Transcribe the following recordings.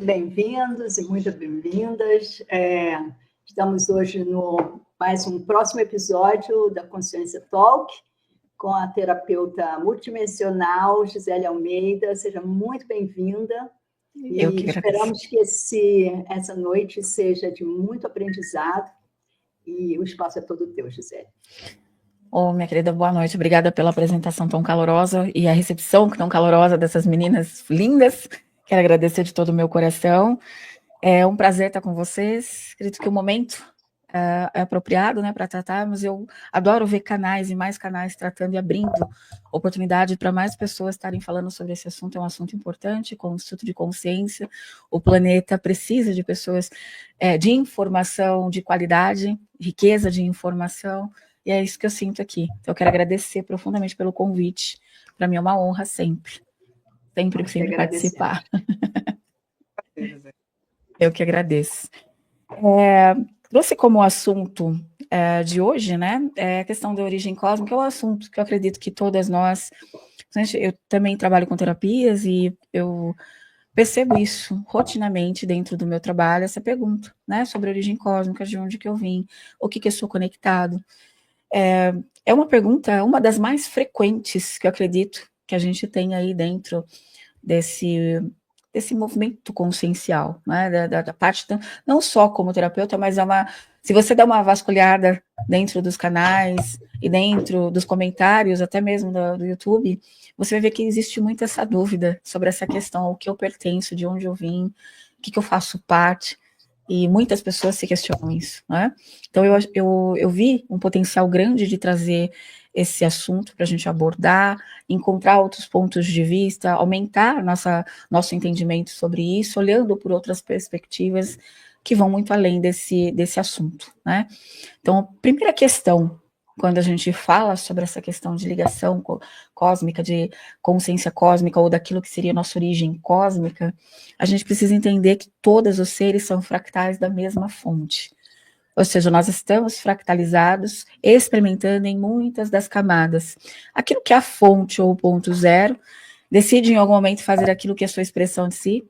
bem-vindos e muito bem-vindas. Estamos hoje no mais um próximo episódio da Consciência Talk, com a terapeuta multidimensional Gisele Almeida. Seja muito bem-vinda. E esperamos que essa noite seja de muito aprendizado. E o espaço é todo teu, Gisele. Minha querida, boa noite. Obrigada pela apresentação tão calorosa e a recepção tão calorosa dessas meninas lindas. Quero agradecer de todo o meu coração. É um prazer estar com vocês. Acredito que o momento é apropriado, né, para tratarmos. Eu adoro ver canais e mais canais tratando e abrindo oportunidade para mais pessoas estarem falando sobre esse assunto. É um assunto importante, com o Instituto de Consciência. O planeta precisa de pessoas de informação de qualidade, riqueza de informação. E é isso que eu sinto aqui. Então, eu quero agradecer profundamente pelo convite. Para mim é uma honra sempre participar. Eu que agradeço. Trouxe como assunto de hoje, né, a questão da origem cósmica, é um assunto que eu acredito que todas nós... Eu também trabalho com terapias e eu percebo isso rotineiramente dentro do meu trabalho, essa pergunta, né, sobre a origem cósmica, de onde que eu vim, o que eu sou conectado. É uma pergunta, uma das mais frequentes que eu acredito que a gente tem aí dentro desse movimento consciencial, né, da parte, não só como terapeuta, mas se você der uma vasculhada dentro dos canais e dentro dos comentários, até mesmo do YouTube, você vai ver que existe muito essa dúvida sobre essa questão, o que eu pertenço, de onde eu vim, o que eu faço parte. E muitas pessoas se questionam isso, né? Então, eu vi um potencial grande de trazer esse assunto para a gente abordar, encontrar outros pontos de vista, aumentar nosso entendimento sobre isso, olhando por outras perspectivas que vão muito além desse assunto, né? Então, a primeira questão, quando a gente fala sobre essa questão de ligação cósmica, de consciência cósmica, ou daquilo que seria a nossa origem cósmica, a gente precisa entender que todos os seres são fractais da mesma fonte. Ou seja, nós estamos fractalizados, experimentando em muitas das camadas. Aquilo que é a fonte ou o ponto zero, decide em algum momento fazer aquilo que é a sua expressão de si.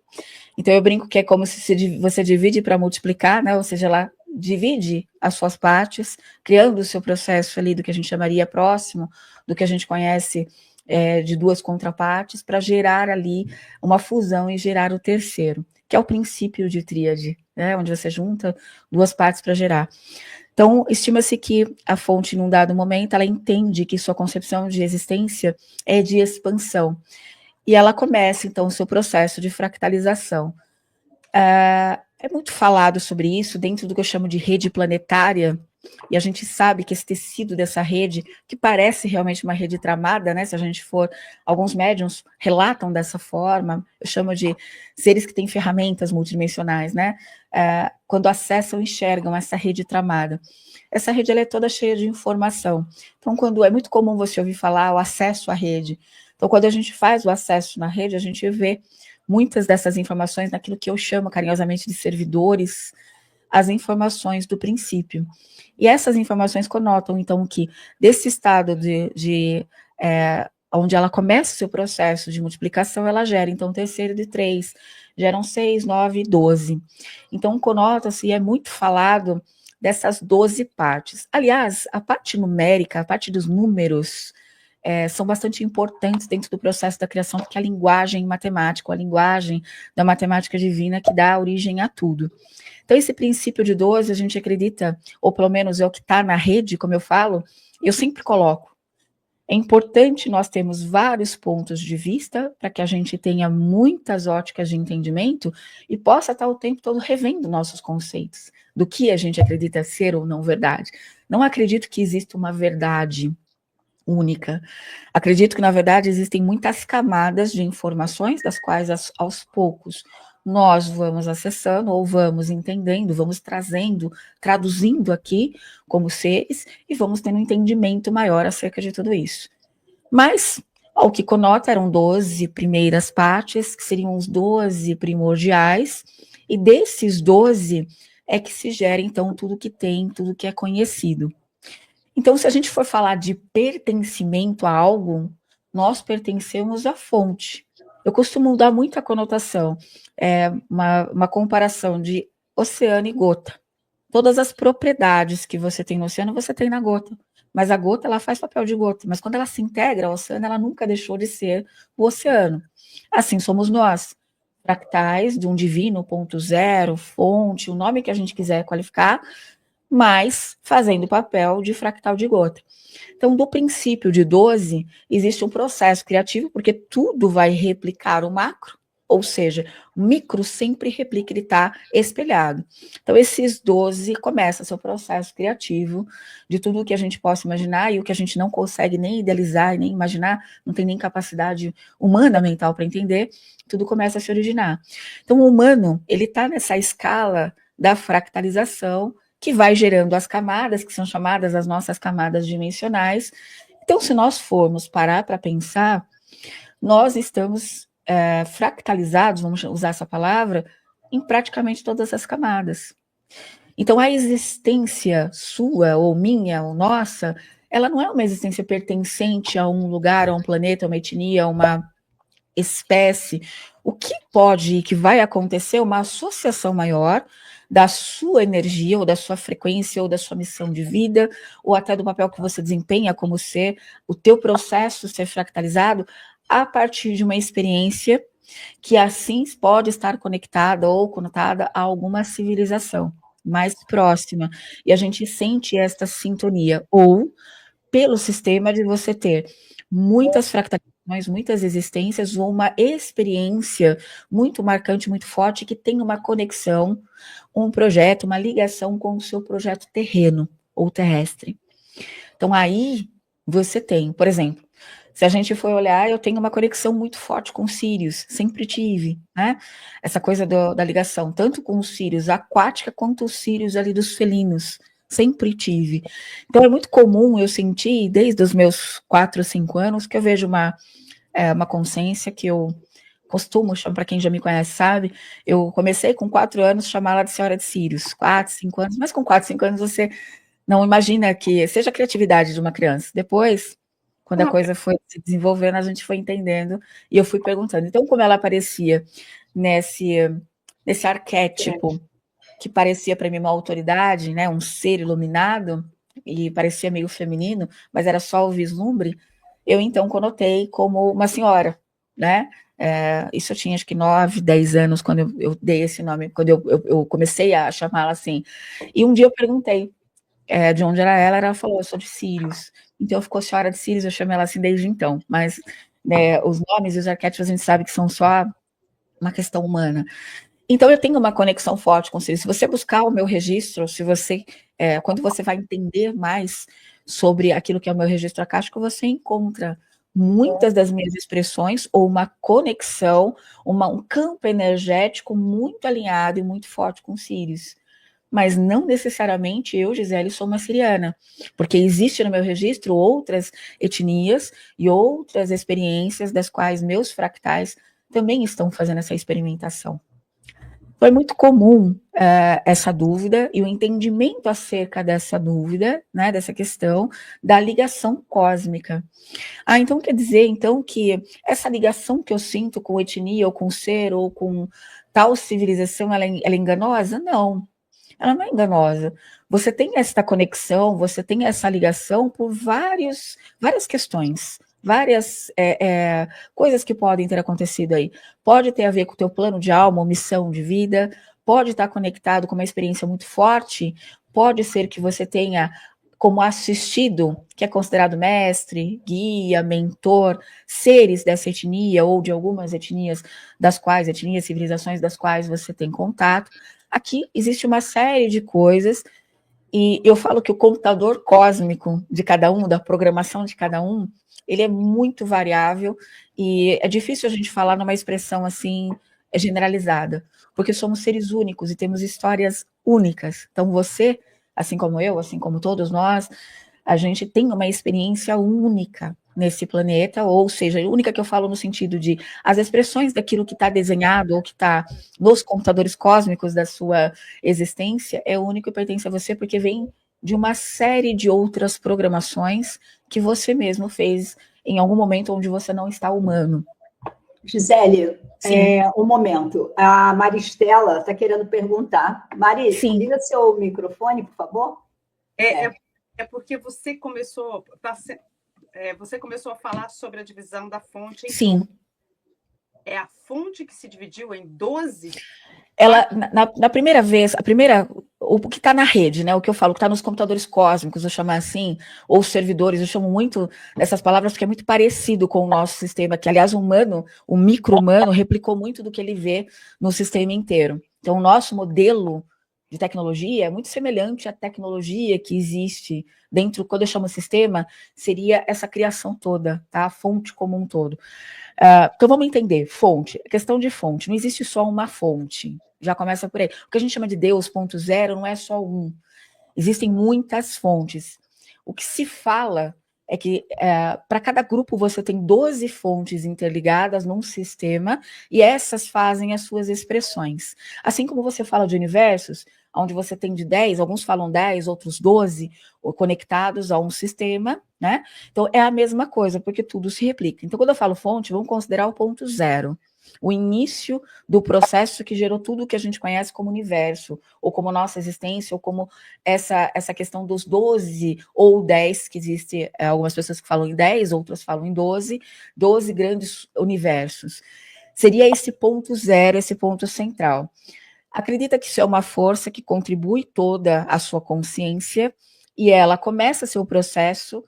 Então eu brinco que é como se você divide para multiplicar, né? Ou seja, ela divide as suas partes, criando o seu processo ali do que a gente chamaria próximo, do que a gente conhece de duas contrapartes, para gerar ali uma fusão e gerar o terceiro, que é o princípio de tríade, né? Onde você junta duas partes para gerar. Então, estima-se que a fonte, num dado momento, ela entende que sua concepção de existência é de expansão. E ela começa, então, o seu processo de fractalização. É muito falado sobre isso dentro do que eu chamo de rede planetária, e a gente sabe que esse tecido dessa rede, que parece realmente uma rede tramada, né, se a gente for, alguns médiuns relatam dessa forma, eu chamo de seres que têm ferramentas multidimensionais, né, quando acessam, enxergam essa rede tramada. Essa rede ela é toda cheia de informação. Então, quando é muito comum você ouvir falar o acesso à rede. Então, quando a gente faz o acesso na rede, a gente vê muitas dessas informações naquilo que eu chamo carinhosamente de servidores, as informações do princípio. E essas informações conotam, então, que desse estado onde ela começa o seu processo de multiplicação, ela gera, então, terceiro de 3, geram 6, 9, 12. Então, conota-se, e é muito falado dessas 12 partes. Aliás, a parte numérica, a parte dos números, são bastante importantes dentro do processo da criação, porque a linguagem matemática, a linguagem da matemática divina que dá origem a tudo. Então, esse princípio de 12, a gente acredita, ou pelo menos é o que está na rede, como eu falo, eu sempre coloco. É importante nós termos vários pontos de vista para que a gente tenha muitas óticas de entendimento e possa estar o tempo todo revendo nossos conceitos, do que a gente acredita ser ou não verdade. Não acredito que exista uma verdade única. Acredito que, na verdade, existem muitas camadas de informações, das quais, aos poucos, nós vamos acessando, ou vamos entendendo, vamos trazendo, traduzindo aqui, como seres, e vamos tendo um entendimento maior acerca de tudo isso. Mas, o que conota eram 12 primeiras partes, que seriam os 12 primordiais, e desses 12 é que se gera, então, tudo que tem, tudo que é conhecido. Então, se a gente for falar de pertencimento a algo, nós pertencemos à fonte. Eu costumo dar muita conotação, uma comparação de oceano e gota. Todas as propriedades que você tem no oceano, você tem na gota. Mas a gota, ela faz papel de gota. Mas quando ela se integra ao oceano, ela nunca deixou de ser o oceano. Assim somos nós, fractais de um divino, ponto zero, fonte, o nome que a gente quiser qualificar, mas fazendo o papel de fractal de gota. Então, do princípio de 12, existe um processo criativo, porque tudo vai replicar o macro, ou seja, o micro sempre replica, ele está espelhado. Então, esses 12 começa seu processo criativo de tudo o que a gente possa imaginar e o que a gente não consegue nem idealizar, nem imaginar, não tem nem capacidade humana mental para entender, tudo começa a se originar. Então, o humano, ele está nessa escala da fractalização, que vai gerando as camadas, que são chamadas as nossas camadas dimensionais. Então, se nós formos parar para pensar, nós estamos fractalizados, vamos usar essa palavra, em praticamente todas as camadas. Então, a existência sua, ou minha, ou nossa, ela não é uma existência pertencente a um lugar, a um planeta, a uma etnia, a uma espécie. O que pode e que vai acontecer é uma associação maior da sua energia, ou da sua frequência, ou da sua missão de vida, ou até do papel que você desempenha como ser, o teu processo ser fractalizado a partir de uma experiência que assim pode estar conectada ou conotada a alguma civilização mais próxima. E a gente sente esta sintonia, ou pelo sistema de você ter muitas fractalizações, muitas existências, ou uma experiência muito marcante, muito forte, que tem uma conexão, um projeto, uma ligação com o seu projeto terreno ou terrestre. Então, aí você tem, por exemplo, se a gente for olhar, eu tenho uma conexão muito forte com os Sírios, sempre tive, né? Essa coisa da ligação, tanto com os Sírios aquática, quanto os Sírios ali dos felinos, sempre tive. Então, é muito comum eu sentir, desde os meus 4 ou 5 anos, que eu vejo uma consciência que eu costumo chamar, para quem já me conhece sabe, eu comecei com 4 anos chamá-la de Senhora de Sírios, 4, 5 anos, mas com 4, 5 anos você não imagina que seja a criatividade de uma criança. Depois, quando a coisa foi se desenvolvendo, a gente foi entendendo e eu fui perguntando. Então, como ela aparecia nesse arquétipo que parecia para mim uma autoridade, né, um ser iluminado, e parecia meio feminino, mas era só o vislumbre, eu então conotei como uma senhora, né? Isso eu tinha acho que 9, 10 anos quando eu dei esse nome, quando eu comecei a chamá-la assim. E um dia eu perguntei de onde era ela falou, eu sou de Sírios. Então ficou Senhora de Sírios, eu chamei ela assim desde então. Mas né, os nomes e os arquétipos a gente sabe que são só uma questão humana. Então eu tenho uma conexão forte com Sírios. Se você buscar o meu registro, se você, quando você vai entender mais sobre aquilo que é o meu registro acástico, você encontra muitas das minhas expressões ou uma conexão, um campo energético muito alinhado e muito forte com Sírios. Mas não necessariamente eu, Gisele, sou uma siriana, porque existe no meu registro outras etnias e outras experiências das quais meus fractais também estão fazendo essa experimentação. Foi muito comum essa dúvida e o entendimento acerca dessa dúvida, né, dessa questão da ligação cósmica. Então quer dizer, então, que essa ligação que eu sinto com etnia, ou com ser, ou com tal civilização, ela é enganosa? Não. Ela não é enganosa. Você tem essa conexão, você tem essa ligação por várias questões, várias coisas que podem ter acontecido aí. Pode ter a ver com o teu plano de alma, ou missão de vida, pode estar conectado com uma experiência muito forte, pode ser que você tenha como assistido, que é considerado mestre, guia, mentor, seres dessa etnia ou de algumas etnias civilizações das quais você tem contato. Aqui existe uma série de coisas, e eu falo que o computador cósmico de cada um, da programação de cada um, ele é muito variável, e é difícil a gente falar numa expressão assim generalizada, porque somos seres únicos e temos histórias únicas. Então você, assim como eu, assim como todos nós, a gente tem uma experiência única nesse planeta, ou seja, única que eu falo no sentido de as expressões daquilo que está desenhado ou que está nos computadores cósmicos da sua existência é único e pertence a você, porque vem de uma série de outras programações que você mesmo fez em algum momento onde você não está humano. Gisele, um momento. A Maristela está querendo perguntar. Mari, Sim. liga seu microfone, por favor. É porque você começou a falar sobre a divisão da fonte em Sim. fonte. É a fonte que se dividiu em 12? Ela, na primeira vez, o que está na rede, né? O que eu falo, que está nos computadores cósmicos, eu chamo assim, ou servidores, eu chamo muito dessas palavras porque é muito parecido com o nosso sistema, que, aliás, o micro-humano, replicou muito do que ele vê no sistema inteiro. Então, o nosso modelo de tecnologia é muito semelhante à tecnologia que existe dentro, quando eu chamo sistema, seria essa criação toda, tá? A fonte como um todo. Então vamos entender, fonte, questão de fonte, não existe só uma fonte, já começa por aí. O que a gente chama de Deus 0.0 não é só um, existem muitas fontes. O que se fala é que para cada grupo você tem 12 fontes interligadas num sistema e essas fazem as suas expressões. Assim como você fala de universos, onde você tem de 10, alguns falam 10, outros 12, conectados a um sistema, né? Então é a mesma coisa, porque tudo se replica. Então quando eu falo fonte, vamos considerar o ponto zero, o início do processo que gerou tudo o que a gente conhece como universo, ou como nossa existência, ou como essa questão dos 12 ou 10, que existe algumas pessoas que falam em 10, outras falam em 12 grandes universos. Seria esse ponto zero, esse ponto central. Acredita que isso é uma força que contribui toda a sua consciência e ela começa seu processo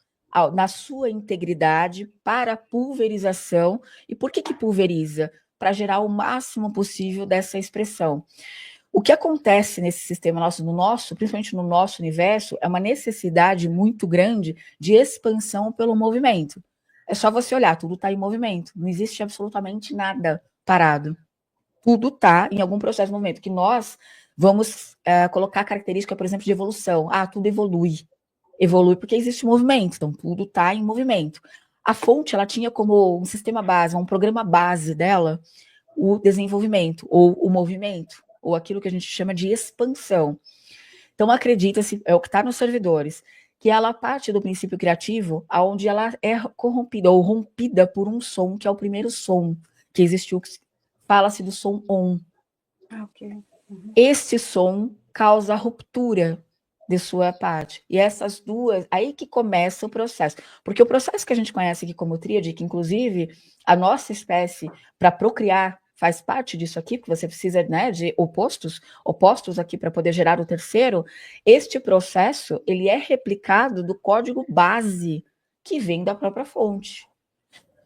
na sua integridade para pulverização. E por que pulveriza? Para gerar o máximo possível dessa expressão. O que acontece nesse sistema nosso, principalmente no nosso universo, é uma necessidade muito grande de expansão pelo movimento. É só você olhar, tudo está em movimento, não existe absolutamente nada parado. Tudo está em algum processo de movimento, que nós vamos colocar característica, por exemplo, de evolução. Tudo evolui. Evolui porque existe movimento, então tudo está em movimento. A fonte, ela tinha como um sistema base, um programa base dela, o desenvolvimento, ou o movimento, ou aquilo que a gente chama de expansão. Então, acredita-se, é o que está nos servidores, que ela parte do princípio criativo, onde ela é corrompida, ou rompida por um som, que é o primeiro som que existiu, fala-se do som ON. Okay. Uhum. Este som causa ruptura de sua parte. E essas duas, aí que começa o processo. Porque o processo que a gente conhece aqui como tríade, que inclusive a nossa espécie, para procriar, faz parte disso aqui, porque você precisa, né, de opostos aqui para poder gerar o terceiro, este processo, ele é replicado do código base que vem da própria fonte.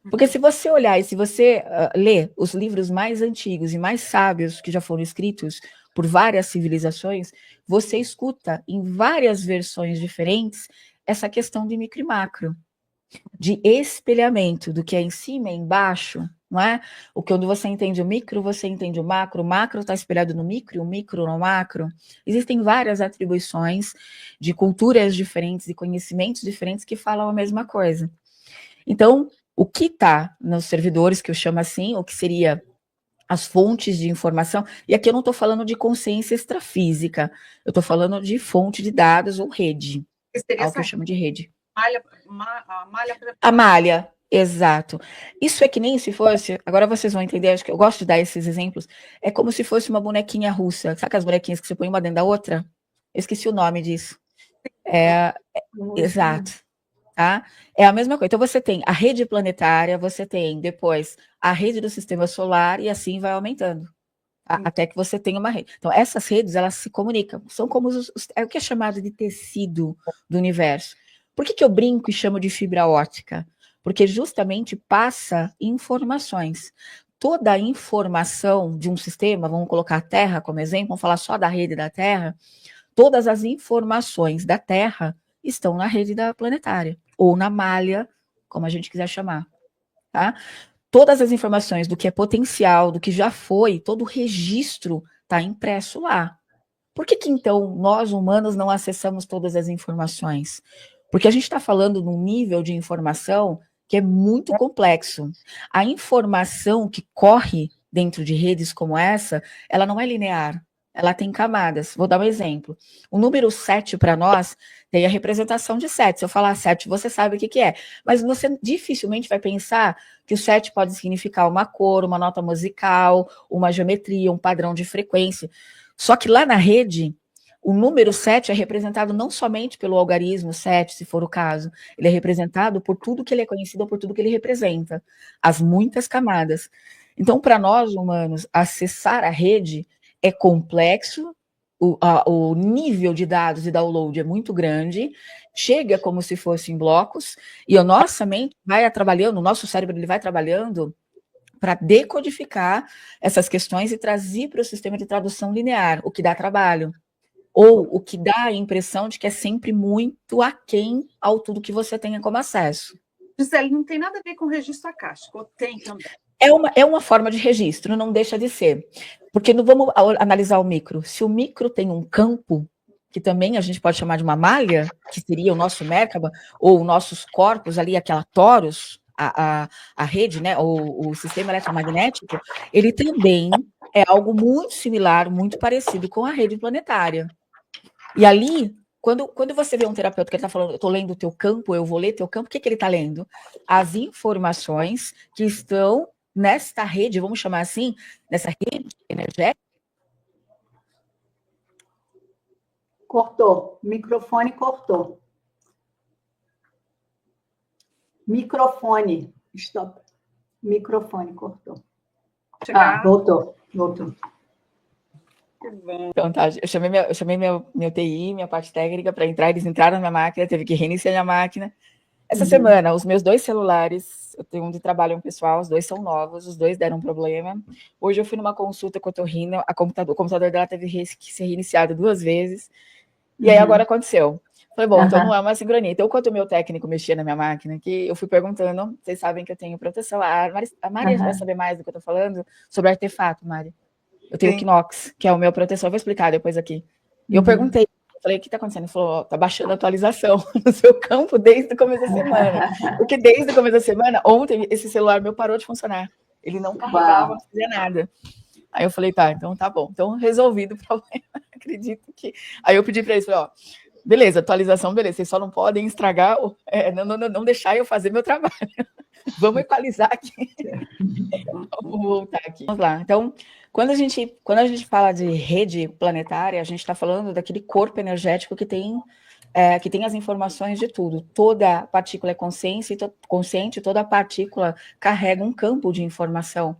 Porque se você olhar e se você ler os livros mais antigos e mais sábios que já foram escritos por várias civilizações, você escuta em várias versões diferentes essa questão de micro e macro, de espelhamento do que é em cima e embaixo, não é? Quando você entende o micro, você entende o macro está espelhado no micro e o micro no macro. Existem várias atribuições de culturas diferentes e conhecimentos diferentes que falam a mesma coisa. Então, o que está nos servidores, que eu chamo assim, o que seria as fontes de informação, e aqui eu não estou falando de consciência extrafísica, eu estou falando de fonte de dados ou rede, algo que eu chamo de rede. A malha, exato. Isso é que nem se fosse, agora vocês vão entender, acho que eu gosto de dar esses exemplos, é como se fosse uma bonequinha russa, sabe aquelas bonequinhas que você põe uma dentro da outra? Eu esqueci o nome disso. Exato. Tá? É a mesma coisa. Então, você tem a rede planetária, você tem depois a rede do sistema solar e assim vai aumentando, até que você tenha uma rede. Então, essas redes, elas se comunicam, são como é o que é chamado de tecido do universo. Por que eu brinco e chamo de fibra óptica? Porque justamente passa informações. Toda a informação de um sistema, vamos colocar a Terra como exemplo, vamos falar só da rede da Terra, todas as informações da Terra estão na rede da planetária, ou na malha, como a gente quiser chamar, tá? Todas as informações do que é potencial, do que já foi, todo o registro está impresso lá. Por que então nós humanos não acessamos todas as informações? Porque a gente está falando num nível de informação que é muito complexo. A informação que corre dentro de redes como essa, ela não é linear, ela tem camadas. Vou dar um exemplo. O número 7 para nós tem a representação de 7. Se eu falar 7, você sabe o que é. Mas você dificilmente vai pensar que o 7 pode significar uma cor, uma nota musical, uma geometria, um padrão de frequência. Só que lá na rede, o número 7 é representado não somente pelo algarismo 7, se for o caso. Ele é representado por tudo que ele é conhecido, por tudo que ele representa. As muitas camadas. Então, para nós humanos, acessar a rede é complexo, o nível de dados e download é muito grande, chega como se fosse em blocos, e a nossa mente vai trabalhando, o nosso cérebro ele vai trabalhando para decodificar essas questões e trazer para o sistema de tradução linear, o que dá trabalho, ou o que dá a impressão de que é sempre muito aquém ao tudo que você tenha como acesso. Gisele, não tem nada a ver com registro acástico, ou tem também? É uma forma de registro, não deixa de ser. Porque não vamos analisar o micro. Se o micro tem um campo, que também a gente pode chamar de uma malha, que seria o nosso Merkaba, ou os nossos corpos ali, aquela torus, a rede, né, ou o sistema eletromagnético, ele também é algo muito similar, muito parecido com a rede planetária. E ali, quando você vê um terapeuta que está falando, eu estou lendo o teu campo, eu vou ler teu campo, o que ele está lendo? As informações que estão nesta rede, vamos chamar assim, nessa rede energética. Cortou. Microfone cortou. Microfone. Stop. Microfone cortou. Voltou. Então tá, eu chamei meu TI, minha parte técnica, para entrar, eles entraram na minha máquina, teve que reiniciar a máquina. Essa semana, os meus 2 celulares, eu tenho um de trabalho e um pessoal, os 2 são novos, os 2 deram problema. Hoje eu fui numa consulta com a Torrino, o computador dela teve que ser reiniciado 2 vezes, e aí agora aconteceu. Falei, bom, então não é uma sincronia. Então, enquanto o meu técnico mexia na minha máquina, que eu fui perguntando, vocês sabem que eu tenho proteção, a Mari vai saber mais do que eu tô falando sobre artefato, Mari. Eu tenho o Knox, que é o meu proteção, eu vou explicar depois aqui. E eu perguntei, falei, o que está acontecendo? Ele falou, tá baixando a atualização no seu campo desde o começo da semana. Porque desde o começo da semana, ontem, esse celular meu parou de funcionar. Ele não carregava, não fazia nada. Aí eu falei, tá, então tá bom. Então, resolvido o problema, acredito que... Aí eu pedi para eles, falei, ó, beleza, atualização, beleza, vocês só não podem estragar, não deixar eu fazer meu trabalho. Vamos equalizar aqui. Vamos voltar aqui. Vamos lá. Então, quando a gente fala de rede planetária, a gente está falando daquele corpo energético que tem as informações de tudo. Toda partícula é consciente, toda partícula carrega um campo de informação.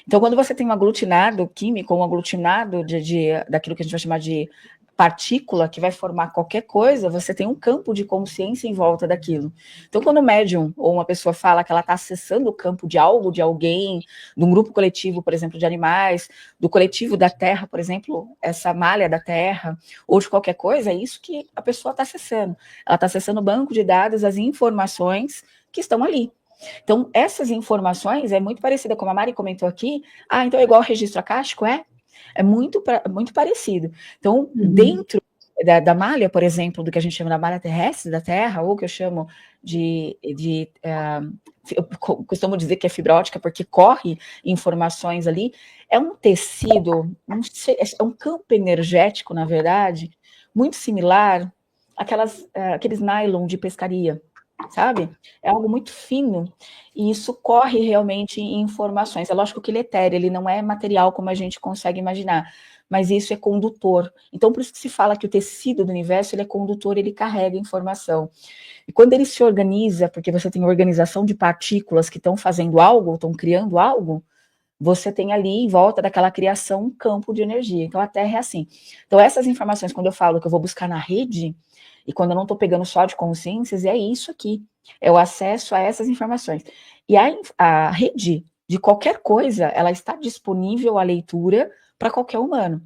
Então, quando você tem um aglutinado químico, um aglutinado daquilo que a gente vai chamar de partícula que vai formar qualquer coisa, você tem um campo de consciência em volta daquilo. Então, quando o médium ou uma pessoa fala que ela está acessando o campo de algo, de alguém, de um grupo coletivo, por exemplo, de animais, do coletivo da Terra, por exemplo, essa malha da Terra, ou de qualquer coisa, é isso que a pessoa está acessando. Ela está acessando o banco de dados, as informações que estão ali. Então, essas informações é muito parecida, como a Mari comentou aqui, então é igual ao registro acástico, é muito parecido. Então, dentro da malha, por exemplo, do que a gente chama da malha terrestre da Terra, ou que eu chamo eu costumo dizer que é fibra ótica, porque corre informações ali, é um tecido, é um campo energético, na verdade, muito similar àqueles nylon de pescaria, sabe? É algo muito fino, e isso corre realmente em informações. É lógico que ele é etéreo, ele não é material como a gente consegue imaginar, mas isso é condutor. Então, por isso que se fala que o tecido do universo, ele é condutor, ele carrega informação. E quando ele se organiza, porque você tem organização de partículas que estão fazendo algo, estão criando algo, você tem ali, em volta daquela criação, um campo de energia. Então, a Terra é assim. Então, essas informações, quando eu falo que eu vou buscar na rede, e quando eu não estou pegando só de consciências, é isso aqui, é o acesso a essas informações. E a rede de qualquer coisa, ela está disponível à leitura para qualquer humano.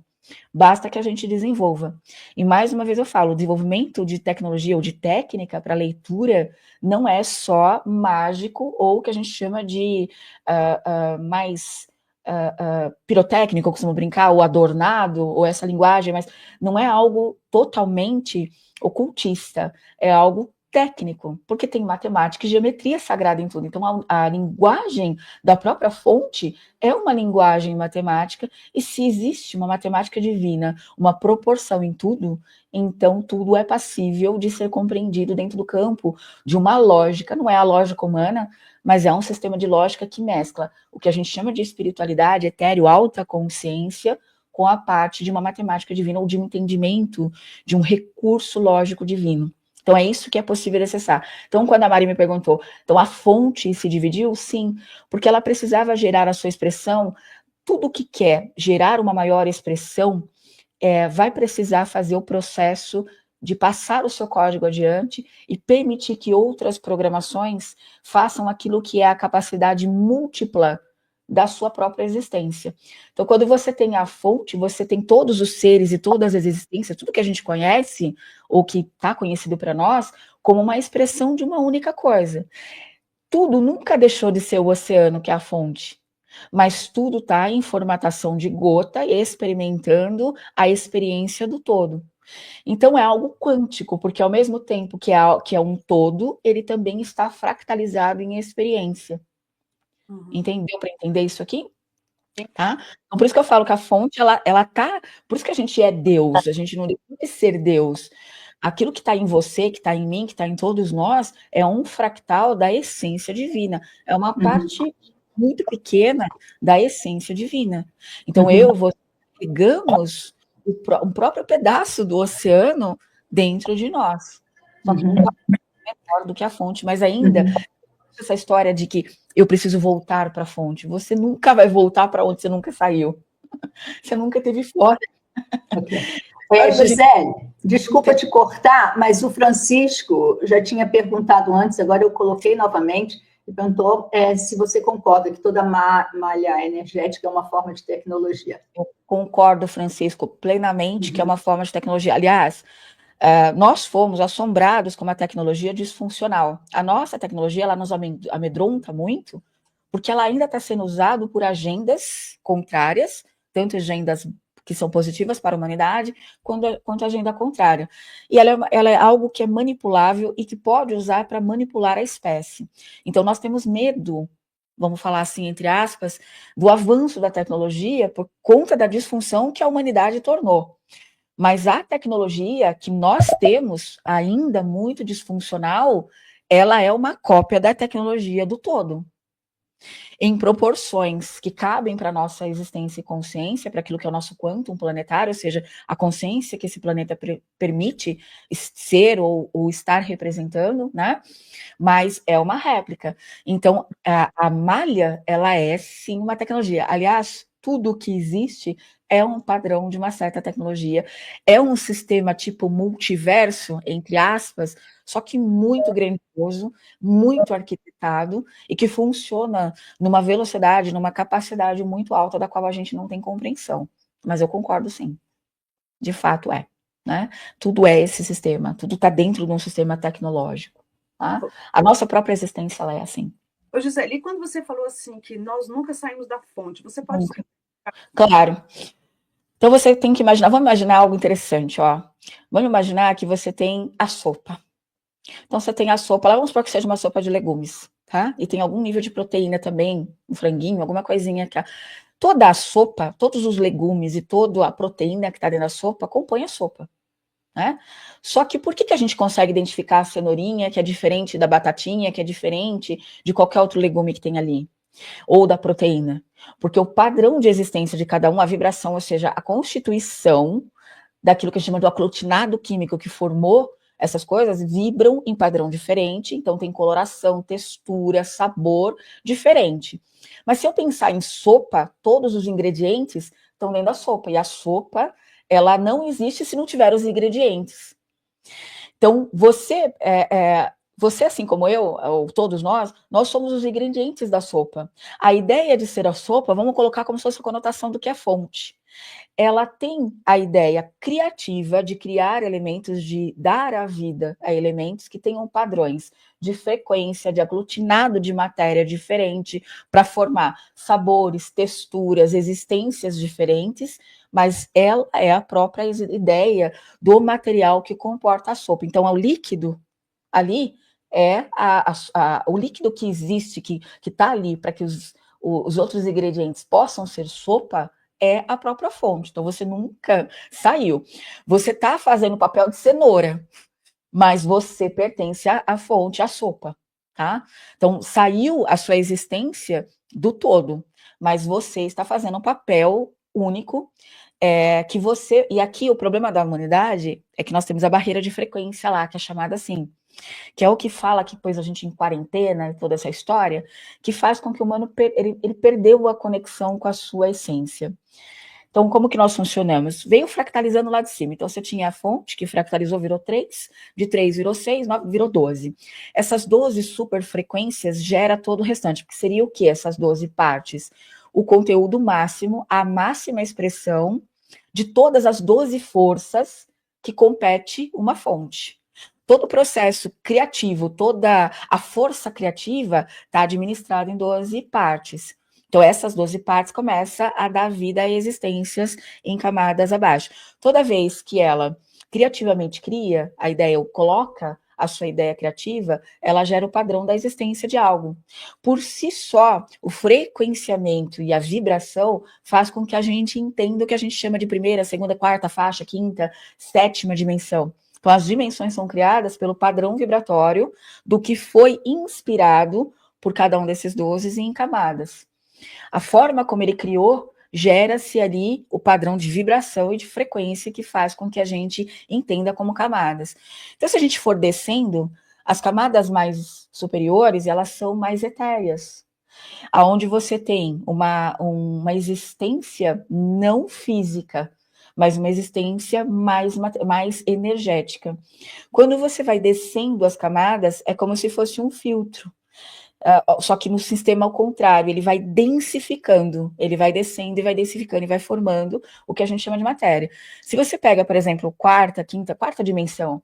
Basta que a gente desenvolva. E mais uma vez eu falo, o desenvolvimento de tecnologia ou de técnica para leitura não é só mágico ou o que a gente chama de mais pirotécnico, eu costumo brincar, ou adornado, ou essa linguagem, mas não é algo totalmente ocultista, é algo técnico, porque tem matemática e geometria sagrada em tudo. Então, a linguagem da própria fonte é uma linguagem matemática, e se existe uma matemática divina, uma proporção em tudo, então tudo é passível de ser compreendido dentro do campo de uma lógica, não é a lógica humana, mas é um sistema de lógica que mescla o que a gente chama de espiritualidade, etéreo, alta consciência, com a parte de uma matemática divina ou de um entendimento de um recurso lógico divino. Então, é isso que é possível acessar. Então, quando a Mari me perguntou, então a fonte se dividiu? Sim, porque ela precisava gerar a sua expressão. Tudo que quer gerar uma maior expressão vai precisar fazer o processo de passar o seu código adiante e permitir que outras programações façam aquilo que é a capacidade múltipla da sua própria existência. Então, quando você tem a fonte, você tem todos os seres e todas as existências, tudo que a gente conhece, ou que está conhecido para nós, como uma expressão de uma única coisa. Tudo nunca deixou de ser o oceano, que é a fonte, mas tudo está em formatação de gota, experimentando a experiência do todo. Então, é algo quântico, porque ao mesmo tempo que é um todo, ele também está fractalizado em experiência. Entendeu? Para entender isso aqui? Tá? Então, por isso que eu falo que a fonte, ela tá. Por isso que a gente é Deus, a gente não deixa de ser Deus. Aquilo que está em você, que está em mim, que está em todos nós, é um fractal da essência divina. É uma parte muito pequena da essência divina. Então, você pegamos um próprio pedaço do oceano dentro de nós. Só que menor do que a fonte, mas ainda essa história de que eu preciso voltar para a fonte. Você nunca vai voltar para onde você nunca saiu. Você nunca teve fora. Gisele, desculpa te cortar, mas o Francisco já tinha perguntado antes, agora eu coloquei novamente, e perguntou se você concorda que toda malha energética é uma forma de tecnologia. Eu concordo, Francisco, plenamente que é uma forma de tecnologia. Aliás, nós fomos assombrados com uma tecnologia disfuncional. A nossa tecnologia, ela nos amedronta muito, porque ela ainda está sendo usada por agendas contrárias, tanto agendas que são positivas para a humanidade, quanto a agenda contrária. E ela é algo que é manipulável e que pode usar para manipular a espécie. Então, nós temos medo, vamos falar assim, entre aspas, do avanço da tecnologia por conta da disfunção que a humanidade tornou. Mas a tecnologia que nós temos, ainda muito disfuncional, ela é uma cópia da tecnologia do todo, em proporções que cabem para a nossa existência e consciência, para aquilo que é o nosso quantum planetário, ou seja, a consciência que esse planeta permite ser ou estar representando, né? Mas é uma réplica. Então, a malha, ela é sim uma tecnologia. Aliás, tudo que existe é um padrão de uma certa tecnologia, é um sistema tipo multiverso, entre aspas, só que muito grandioso, muito arquitetado e que funciona numa velocidade, numa capacidade muito alta da qual a gente não tem compreensão. Mas eu concordo sim, de fato é, né? Tudo é esse sistema, tudo está dentro de um sistema tecnológico, tá? A nossa própria existência, ela é assim. Ô, Gisele, e quando você falou assim que nós nunca saímos da fonte, você pode... Claro. Então você tem que imaginar, vamos imaginar algo interessante, ó. Vamos imaginar que você tem a sopa. Então você tem a sopa, lá vamos supor que seja uma sopa de legumes, tá? E tem algum nível de proteína também, um franguinho, alguma coisinha que toda a sopa, todos os legumes e toda a proteína que está dentro da sopa compõe a sopa, né? Só que por que a gente consegue identificar a cenourinha, que é diferente da batatinha, que é diferente de qualquer outro legume que tem ali? Ou da proteína? Porque o padrão de existência de cada um, a vibração, ou seja, a constituição daquilo que a gente chama do aglutinado químico que formou essas coisas, vibram em padrão diferente, então tem coloração, textura, sabor diferente. Mas se eu pensar em sopa, todos os ingredientes estão dentro da sopa, e a sopa, ela não existe se não tiver os ingredientes. Então, você, assim como eu, ou todos nós somos os ingredientes da sopa. A ideia de ser a sopa, vamos colocar como se fosse a conotação do que é fonte. Ela tem a ideia criativa de criar elementos, de dar a vida a elementos que tenham padrões de frequência, de aglutinado de matéria diferente, para formar sabores, texturas, existências diferentes, mas ela é a própria ideia do material que comporta a sopa. Então, o líquido ali é o líquido que existe, que está ali para que os outros ingredientes possam ser sopa, é a própria fonte. Então, você nunca saiu. Você está fazendo o papel de cenoura, mas você pertence à fonte, à sopa, tá? Então, saiu a sua existência do todo, mas você está fazendo um papel único, que você... E aqui o problema da humanidade é que nós temos a barreira de frequência lá, que é chamada assim, que é o que fala que pôs a gente em quarentena e toda essa história, que faz com que o humano ele perdeu a conexão com a sua essência. Então, como que nós funcionamos? Veio fractalizando lá de cima. Então, você tinha a fonte, que fractalizou, virou 3, de 3 virou 6, 9, virou 12. Essas 12 superfrequências gera todo o restante, porque seria o quê? Essas 12 partes? O conteúdo máximo, a máxima expressão de todas as 12 forças que compete uma fonte. Todo o processo criativo, toda a força criativa está administrada em 12 partes. Então, essas 12 partes começam a dar vida a existências em camadas abaixo. Toda vez que ela criativamente cria a ideia, ou coloca a sua ideia criativa, ela gera o padrão da existência de algo. Por si só, o frequenciamento e a vibração faz com que a gente entenda o que a gente chama de primeira, segunda, quarta faixa, quinta, sétima dimensão. Então, as dimensões são criadas pelo padrão vibratório do que foi inspirado por cada um desses 12 em camadas. A forma como ele criou, gera-se ali o padrão de vibração e de frequência que faz com que a gente entenda como camadas. Então, se a gente for descendo, as camadas mais superiores, elas são mais etéreas, aonde você tem uma existência não física, mas uma existência mais energética. Quando você vai descendo as camadas, é como se fosse um filtro. Só que no sistema ao contrário, ele vai densificando, ele vai descendo e vai densificando e vai formando o que a gente chama de matéria. Se você pega, por exemplo, quarta dimensão,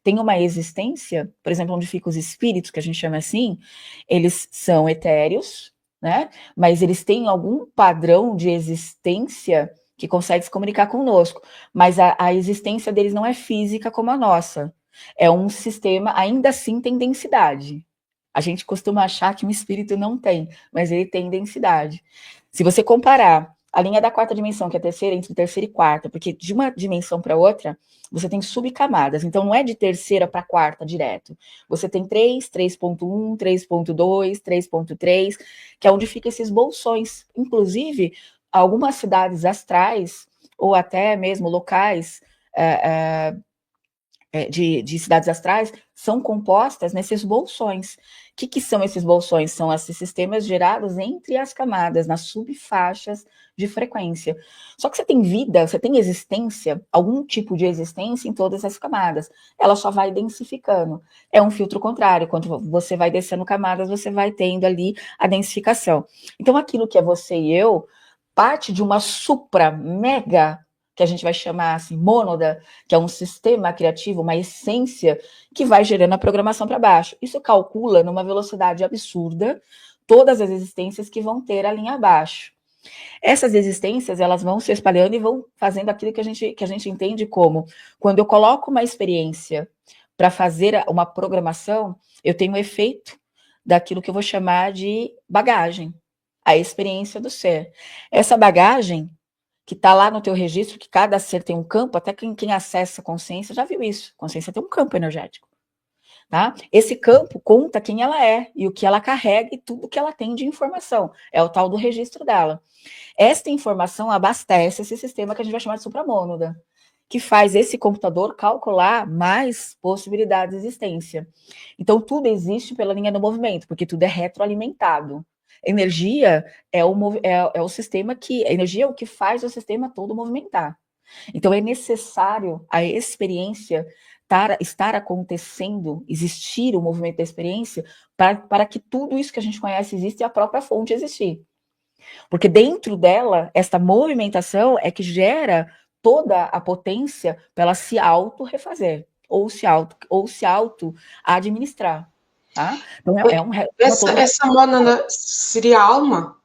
tem uma existência, por exemplo, onde ficam os espíritos, que a gente chama assim, eles são etéreos, né? Mas eles têm algum padrão de existência que consegue se comunicar conosco, mas a existência deles não é física como a nossa. É um sistema, ainda assim tem densidade. A gente costuma achar que um espírito não tem, mas ele tem densidade. Se você comparar a linha da quarta dimensão, que é a terceira, entre terceira e quarta, porque de uma dimensão para outra, você tem subcamadas. Então, não é de terceira para quarta direto. Você tem 3, 3.1, 3.2, 3.3, que é onde ficam esses bolsões. Inclusive, algumas cidades astrais, ou até mesmo locais de cidades astrais, são compostas nesses bolsões. O que são esses bolsões? São esses sistemas gerados entre as camadas, nas subfaixas de frequência. Só que você tem vida, você tem existência, algum tipo de existência em todas as camadas. Ela só vai densificando. É um filtro contrário. Quando você vai descendo camadas, você vai tendo ali a densificação. Então, aquilo que é você e eu, parte de uma supra-mega, que a gente vai chamar assim, mônada, que é um sistema criativo, uma essência, que vai gerando a programação para baixo. Isso calcula numa velocidade absurda todas as existências que vão ter a linha abaixo. Essas existências, elas vão se espalhando e vão fazendo aquilo que a gente entende como, quando eu coloco uma experiência para fazer uma programação, eu tenho um efeito daquilo que eu vou chamar de bagagem, a experiência do ser. Essa bagagem que está lá no teu registro, que cada ser tem um campo, até quem acessa a consciência já viu isso. A consciência tem um campo energético. Tá? Esse campo conta quem ela é e o que ela carrega e tudo que ela tem de informação. É o tal do registro dela. Esta informação abastece esse sistema que a gente vai chamar de supramônada, que faz esse computador calcular mais possibilidades de existência. Então, tudo existe pela linha do movimento, porque tudo é retroalimentado. Energia é o sistema que... A energia é o que faz o sistema todo movimentar. Então, é necessário a experiência estar acontecendo, existir o movimento da experiência, para que tudo isso que a gente conhece exista e a própria fonte existir. Porque dentro dela, esta movimentação é que gera toda a potência para ela se auto-refazer, ou se auto-administrar. Tá? Então, essa mônada seria a alma?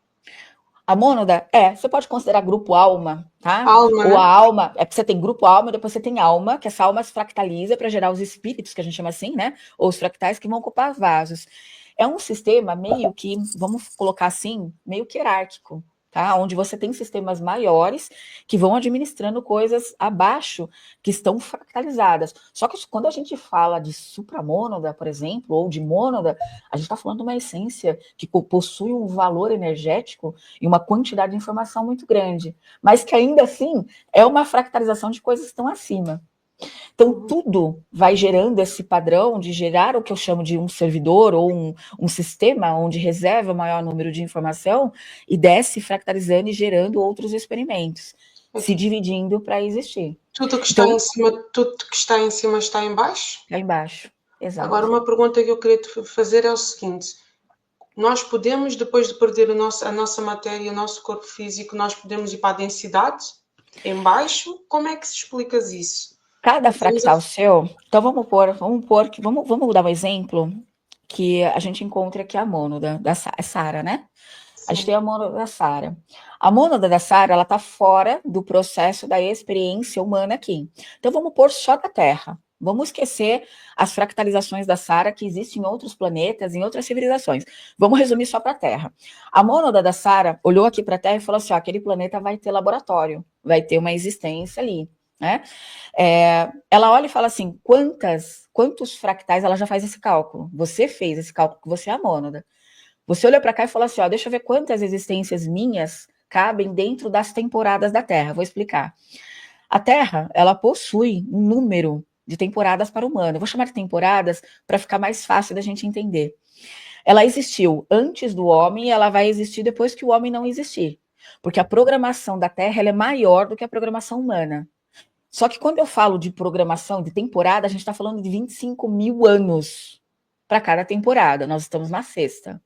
A mônada você pode considerar grupo alma, tá? Alma, Ou né? a alma, porque você tem grupo alma, depois você tem alma, que essa alma se fractaliza para gerar os espíritos, que a gente chama assim, né? Ou os fractais que vão ocupar vasos. É um sistema meio que, vamos colocar assim, meio que hierárquico, tá? Onde você tem sistemas maiores que vão administrando coisas abaixo que estão fractalizadas. Só que quando a gente fala de supramônada, por exemplo, ou de mônada, a gente está falando de uma essência que possui um valor energético e uma quantidade de informação muito grande, mas que ainda assim é uma fractalização de coisas que estão acima. Então, tudo vai gerando esse padrão de gerar o que eu chamo de um servidor ou um sistema onde reserva o maior número de informação e desce fractalizando e gerando outros experimentos, se dividindo para existir. Tudo que está em cima, tudo que está em cima está em baixo? Lá embaixo, exato. Agora, uma pergunta que eu queria te fazer é o seguinte: nós podemos, depois de perder a nossa matéria, o nosso corpo físico, nós podemos ir para a densidade, em baixo? Como é que se explicas isso? Cada fractal seu, então vamos dar um exemplo que a gente encontra aqui a mônada da Sara, né? A gente tem a mônada da Sara. A mônada da Sara, ela está fora do processo da experiência humana aqui. Então vamos pôr só da Terra. Vamos esquecer as fractalizações da Sara que existem em outros planetas, em outras civilizações. Vamos resumir só para a Terra. A mônada da Sara olhou aqui para a Terra e falou assim: ó, aquele planeta vai ter laboratório, vai ter uma existência ali, né? Ela olha e fala assim: quantos fractais? Ela já faz esse cálculo. Você fez esse cálculo, que você é a mônada. Você olha para cá e fala assim: ó, deixa eu ver quantas existências minhas cabem dentro das temporadas da Terra. Vou explicar. A Terra, ela possui um número de temporadas para o humano. Eu vou chamar de temporadas para ficar mais fácil da gente entender. Ela existiu antes do homem e ela vai existir depois que o homem não existir. Porque a programação da Terra ela é maior do que a programação humana. Só que quando eu falo de programação, de temporada, a gente está falando de 25 mil anos para cada temporada. Nós estamos na sexta.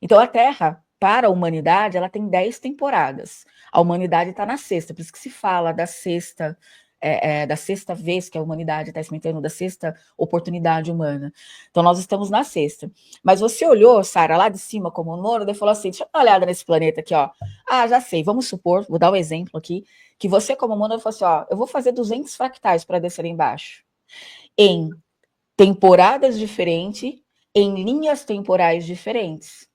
Então, a Terra, para a humanidade, ela tem 10 temporadas. A humanidade está na sexta, por isso que se fala da sexta, da sexta vez que a humanidade está experimentando, da sexta oportunidade humana. Então, nós estamos na sexta. Mas você olhou, Sara, lá de cima como mônada e falou assim: deixa eu dar uma olhada nesse planeta aqui, ó. Ah, já sei, vamos supor, vou dar um exemplo aqui, que você como mônada falou assim: ó, eu vou fazer 200 fractais para descer lá embaixo. Em temporadas diferentes, em linhas temporais diferentes.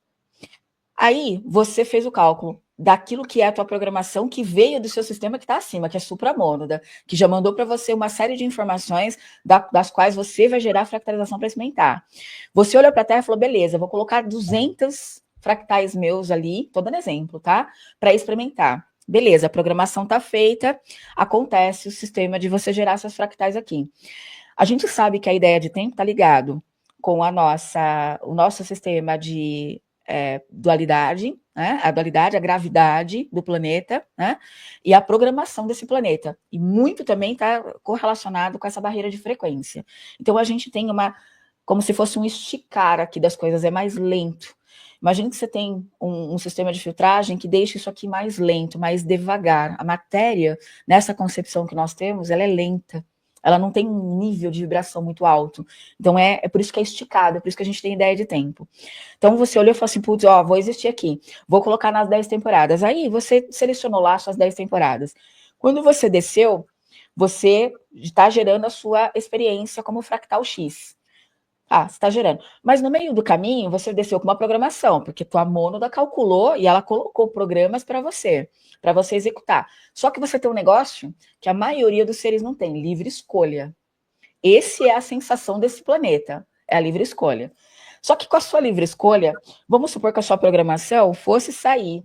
Aí você fez o cálculo daquilo que é a tua programação que veio do seu sistema que está acima, que é supramônada, que já mandou para você uma série de informações das quais você vai gerar fractalização para experimentar. Você olhou para a Terra e falou: beleza, vou colocar 200 fractais meus ali, tô dando exemplo, tá? Para experimentar. Beleza, a programação está feita, acontece o sistema de você gerar essas fractais aqui. A gente sabe que a ideia de tempo está ligado com o nosso sistema de dualidade, né? A dualidade, a gravidade do planeta, né? E a programação desse planeta. E muito também está correlacionado com essa barreira de frequência. Então, a gente tem como se fosse um esticar aqui das coisas, é mais lento. Imagina que você tem um sistema de filtragem que deixa isso aqui mais lento, mais devagar. A matéria, nessa concepção que nós temos, ela é lenta. Ela não tem um nível de vibração muito alto. Então, é por isso que é esticado, é por isso que a gente tem ideia de tempo. Então, você olhou e falou assim: putz, ó, vou existir aqui, vou colocar nas 10 temporadas. Aí, você selecionou lá suas 10 temporadas. Quando você desceu, você está gerando a sua experiência como fractal X. Ah, você está gerando. Mas no meio do caminho, você desceu com uma programação, porque tua mônada calculou e ela colocou programas para você executar. Só que você tem um negócio que a maioria dos seres não tem: livre escolha. Essa é a sensação desse planeta, é a livre escolha. Só que com a sua livre escolha, vamos supor que a sua programação fosse sair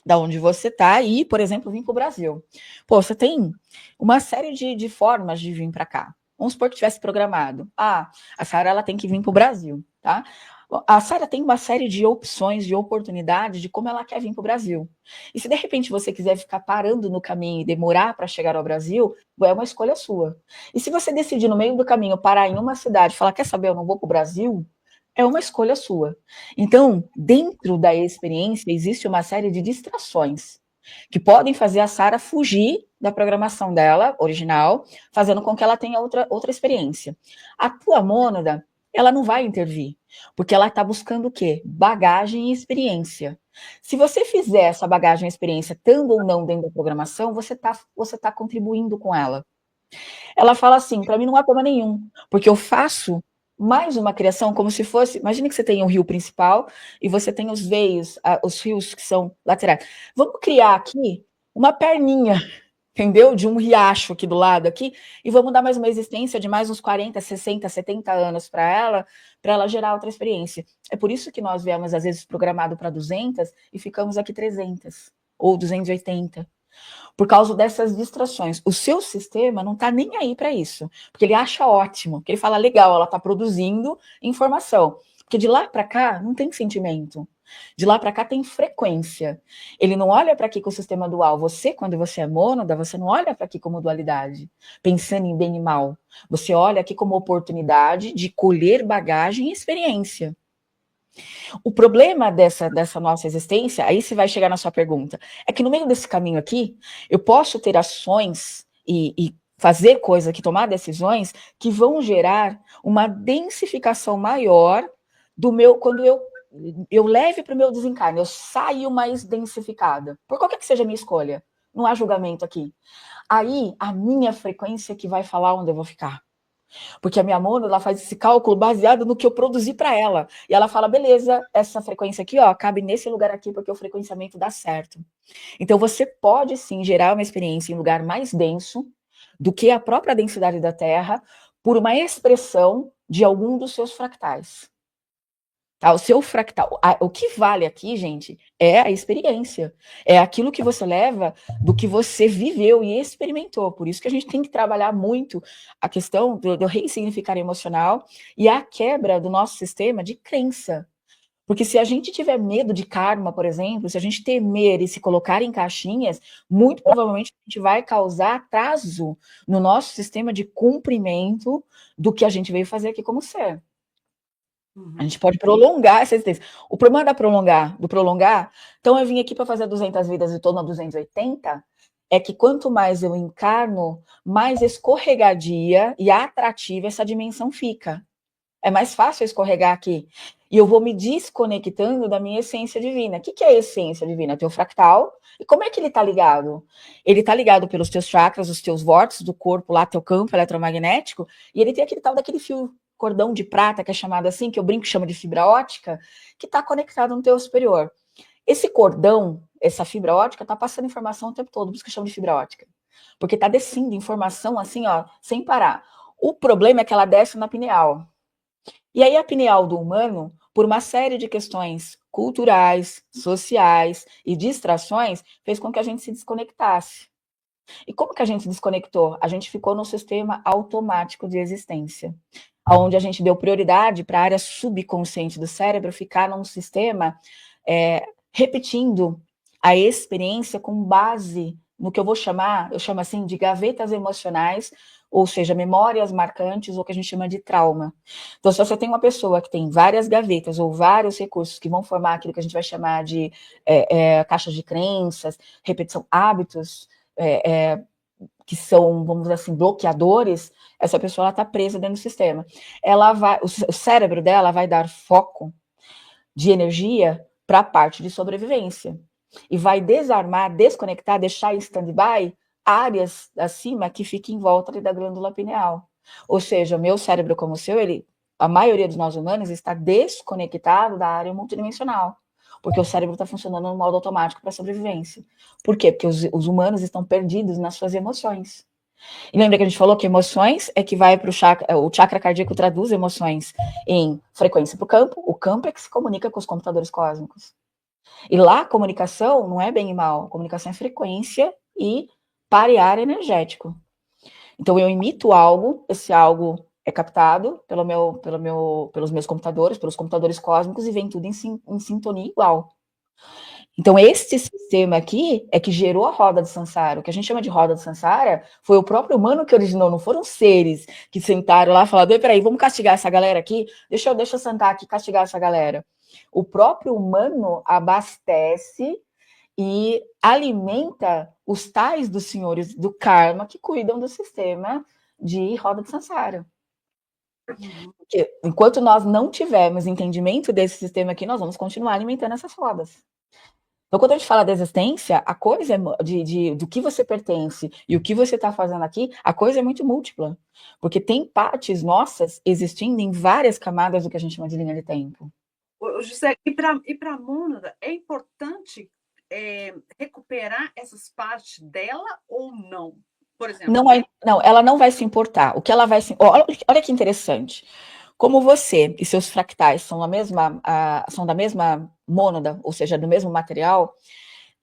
da onde você está e, por exemplo, vir para o Brasil. Pô, você tem uma série de formas de vir para cá. Vamos supor que tivesse programado: a Sara ela tem que vir para o Brasil, tá? A Sara tem uma série de opções, de oportunidades de como ela quer vir para o Brasil. E se de repente você quiser ficar parando no caminho e demorar para chegar ao Brasil, é uma escolha sua. E se você decidir no meio do caminho parar em uma cidade e falar: quer saber, eu não vou para o Brasil, é uma escolha sua. Então, dentro da experiência, existe uma série de distrações que podem fazer a Sara fugir da programação dela, original, fazendo com que ela tenha outra experiência. A tua mônada ela não vai intervir, porque ela está buscando o quê? Bagagem e experiência. Se você fizer essa bagagem e experiência, estando ou não dentro da programação, você tá contribuindo com ela. Ela fala assim, para mim não há problema nenhum, porque eu faço mais uma criação como se fosse, imagine que você tem um rio principal e você tem os veios, os rios que são laterais. Vamos criar aqui uma perninha, entendeu? De um riacho aqui do lado aqui, e vamos dar mais uma existência de mais uns 40, 60, 70 anos para ela gerar outra experiência. É por isso que nós viemos, às vezes, programado para 200 e ficamos aqui 300 ou 280. Por causa dessas distrações. O seu sistema não está nem aí para isso, porque ele acha ótimo, porque ele fala, legal, ela está produzindo informação. Porque de lá para cá não tem sentimento. De lá para cá tem frequência. Ele não olha para aqui com o sistema dual. Você, quando você é mônada, você não olha para aqui como dualidade, pensando em bem e mal. Você olha aqui como oportunidade de colher bagagem e experiência. O problema dessa nossa existência, aí você vai chegar na sua pergunta, é que no meio desse caminho aqui, eu posso ter ações e fazer coisas aqui, tomar decisões que vão gerar uma densificação maior do meu, quando eu leve para o meu desencarne, eu saio mais densificada, por qualquer que seja a minha escolha, não há julgamento aqui. Aí, a minha frequência que vai falar onde eu vou ficar. Porque a minha mônada, ela faz esse cálculo baseado no que eu produzi para ela. E ela fala, beleza, essa frequência aqui, ó, cabe nesse lugar aqui porque o frequenciamento dá certo. Então, você pode, sim, gerar uma experiência em um lugar mais denso do que a própria densidade da Terra por uma expressão de algum dos seus fractais. Tá? O seu fractal. O que vale aqui, gente, é a experiência. É aquilo que você leva do que você viveu e experimentou. Por isso que a gente tem que trabalhar muito a questão do ressignificar emocional e a quebra do nosso sistema de crença. Porque se a gente tiver medo de karma, por exemplo, se a gente temer e se colocar em caixinhas, muito provavelmente a gente vai causar atraso no nosso sistema de cumprimento do que a gente veio fazer aqui como ser. A gente pode prolongar essa existência. O problema do prolongar, então eu vim aqui para fazer 200 vidas e estou na 280, é que quanto mais eu encarno, mais escorregadia e atrativa essa dimensão fica. É mais fácil escorregar aqui. E eu vou me desconectando da minha essência divina. O que é a essência divina? Teu fractal. E como é que ele está ligado? Ele está ligado pelos teus chakras, os teus vórtices do corpo, lá teu campo eletromagnético, e ele tem aquele tal daquele fio cordão de prata, que é chamado assim, que eu brinco, chama de fibra ótica, que está conectado no teu superior. Esse cordão, essa fibra ótica, está passando informação o tempo todo, por isso que eu chamo de fibra ótica. Porque está descendo informação assim, ó, sem parar. O problema é que ela desce na pineal. E aí a pineal do humano, por uma série de questões culturais, sociais e distrações, fez com que a gente se desconectasse. E como que a gente se desconectou? A gente ficou no sistema automático de existência, onde a gente deu prioridade para a área subconsciente do cérebro ficar num sistema repetindo a experiência com base no que eu chamo assim de gavetas emocionais, ou seja, memórias marcantes, ou que a gente chama de trauma. Então, se você tem uma pessoa que tem várias gavetas ou vários recursos que vão formar aquilo que a gente vai chamar de caixas de crenças, repetição, hábitos, que são, vamos dizer assim, bloqueadores, essa pessoa está presa dentro do sistema. O cérebro dela vai dar foco de energia para a parte de sobrevivência. E vai desarmar, desconectar, deixar em stand-by áreas acima que ficam em volta da glândula pineal. Ou seja, o meu cérebro como o seu, a maioria dos nós humanos está desconectado da área multidimensional. Porque o cérebro está funcionando no modo automático para sobrevivência. Por quê? Porque os humanos estão perdidos nas suas emoções. E lembra que a gente falou que emoções é que vai para o chakra cardíaco traduz emoções em frequência para o campo é que se comunica com os computadores cósmicos. E lá a comunicação não é bem e mal, a comunicação é frequência e parear energético. Então eu emito algo, esse algo é captado pelos meus computadores, pelos computadores cósmicos e vem tudo em sintonia igual. Então, este sistema aqui é que gerou a roda de Sansara. O que a gente chama de roda de Sansara foi o próprio humano que originou, não foram seres que sentaram lá e falaram, peraí, vamos castigar essa galera aqui? Deixa eu sentar aqui e castigar essa galera. O próprio humano abastece e alimenta os tais dos senhores do karma que cuidam do sistema de roda de Sansara. Porque enquanto nós não tivermos entendimento desse sistema aqui, nós vamos continuar alimentando essas rodas. Então, quando a gente fala da existência, a coisa é do que você pertence e o que você está fazendo aqui, a coisa é muito múltipla. Porque tem partes nossas existindo em várias camadas do que a gente chama de linha de tempo. José, e para a mônada, é importante recuperar essas partes dela ou não? Por exemplo. Não, ela não vai se importar. O que ela vai se. Olha que interessante. Como você e seus fractais são da mesma mônada, ou seja, do mesmo material,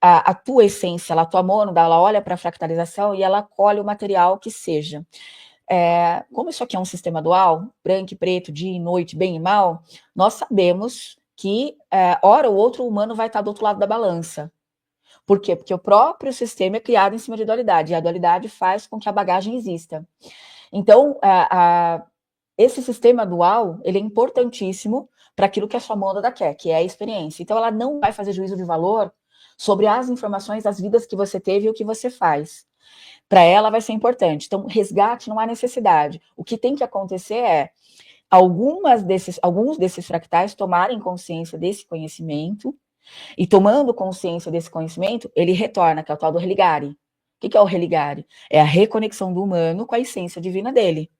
a tua essência, a tua mônada, ela olha para a fractalização e ela colhe o material que seja. Como isso aqui é um sistema dual, branco e preto, dia e noite, bem e mal, nós sabemos que, hora ou outra, o humano vai estar do outro lado da balança. Por quê? Porque o próprio sistema é criado em cima de dualidade, e a dualidade faz com que a bagagem exista. Então, esse sistema dual, ele é importantíssimo para aquilo que a sua mônada quer, que é a experiência. Então, ela não vai fazer juízo de valor sobre as informações das vidas que você teve e o que você faz. Para ela vai ser importante. Então, resgate não há necessidade. O que tem que acontecer é alguns desses fractais tomarem consciência desse conhecimento, e tomando consciência desse conhecimento, ele retorna, que é o tal do religare. O que é o religare? É a reconexão do humano com a essência divina dele.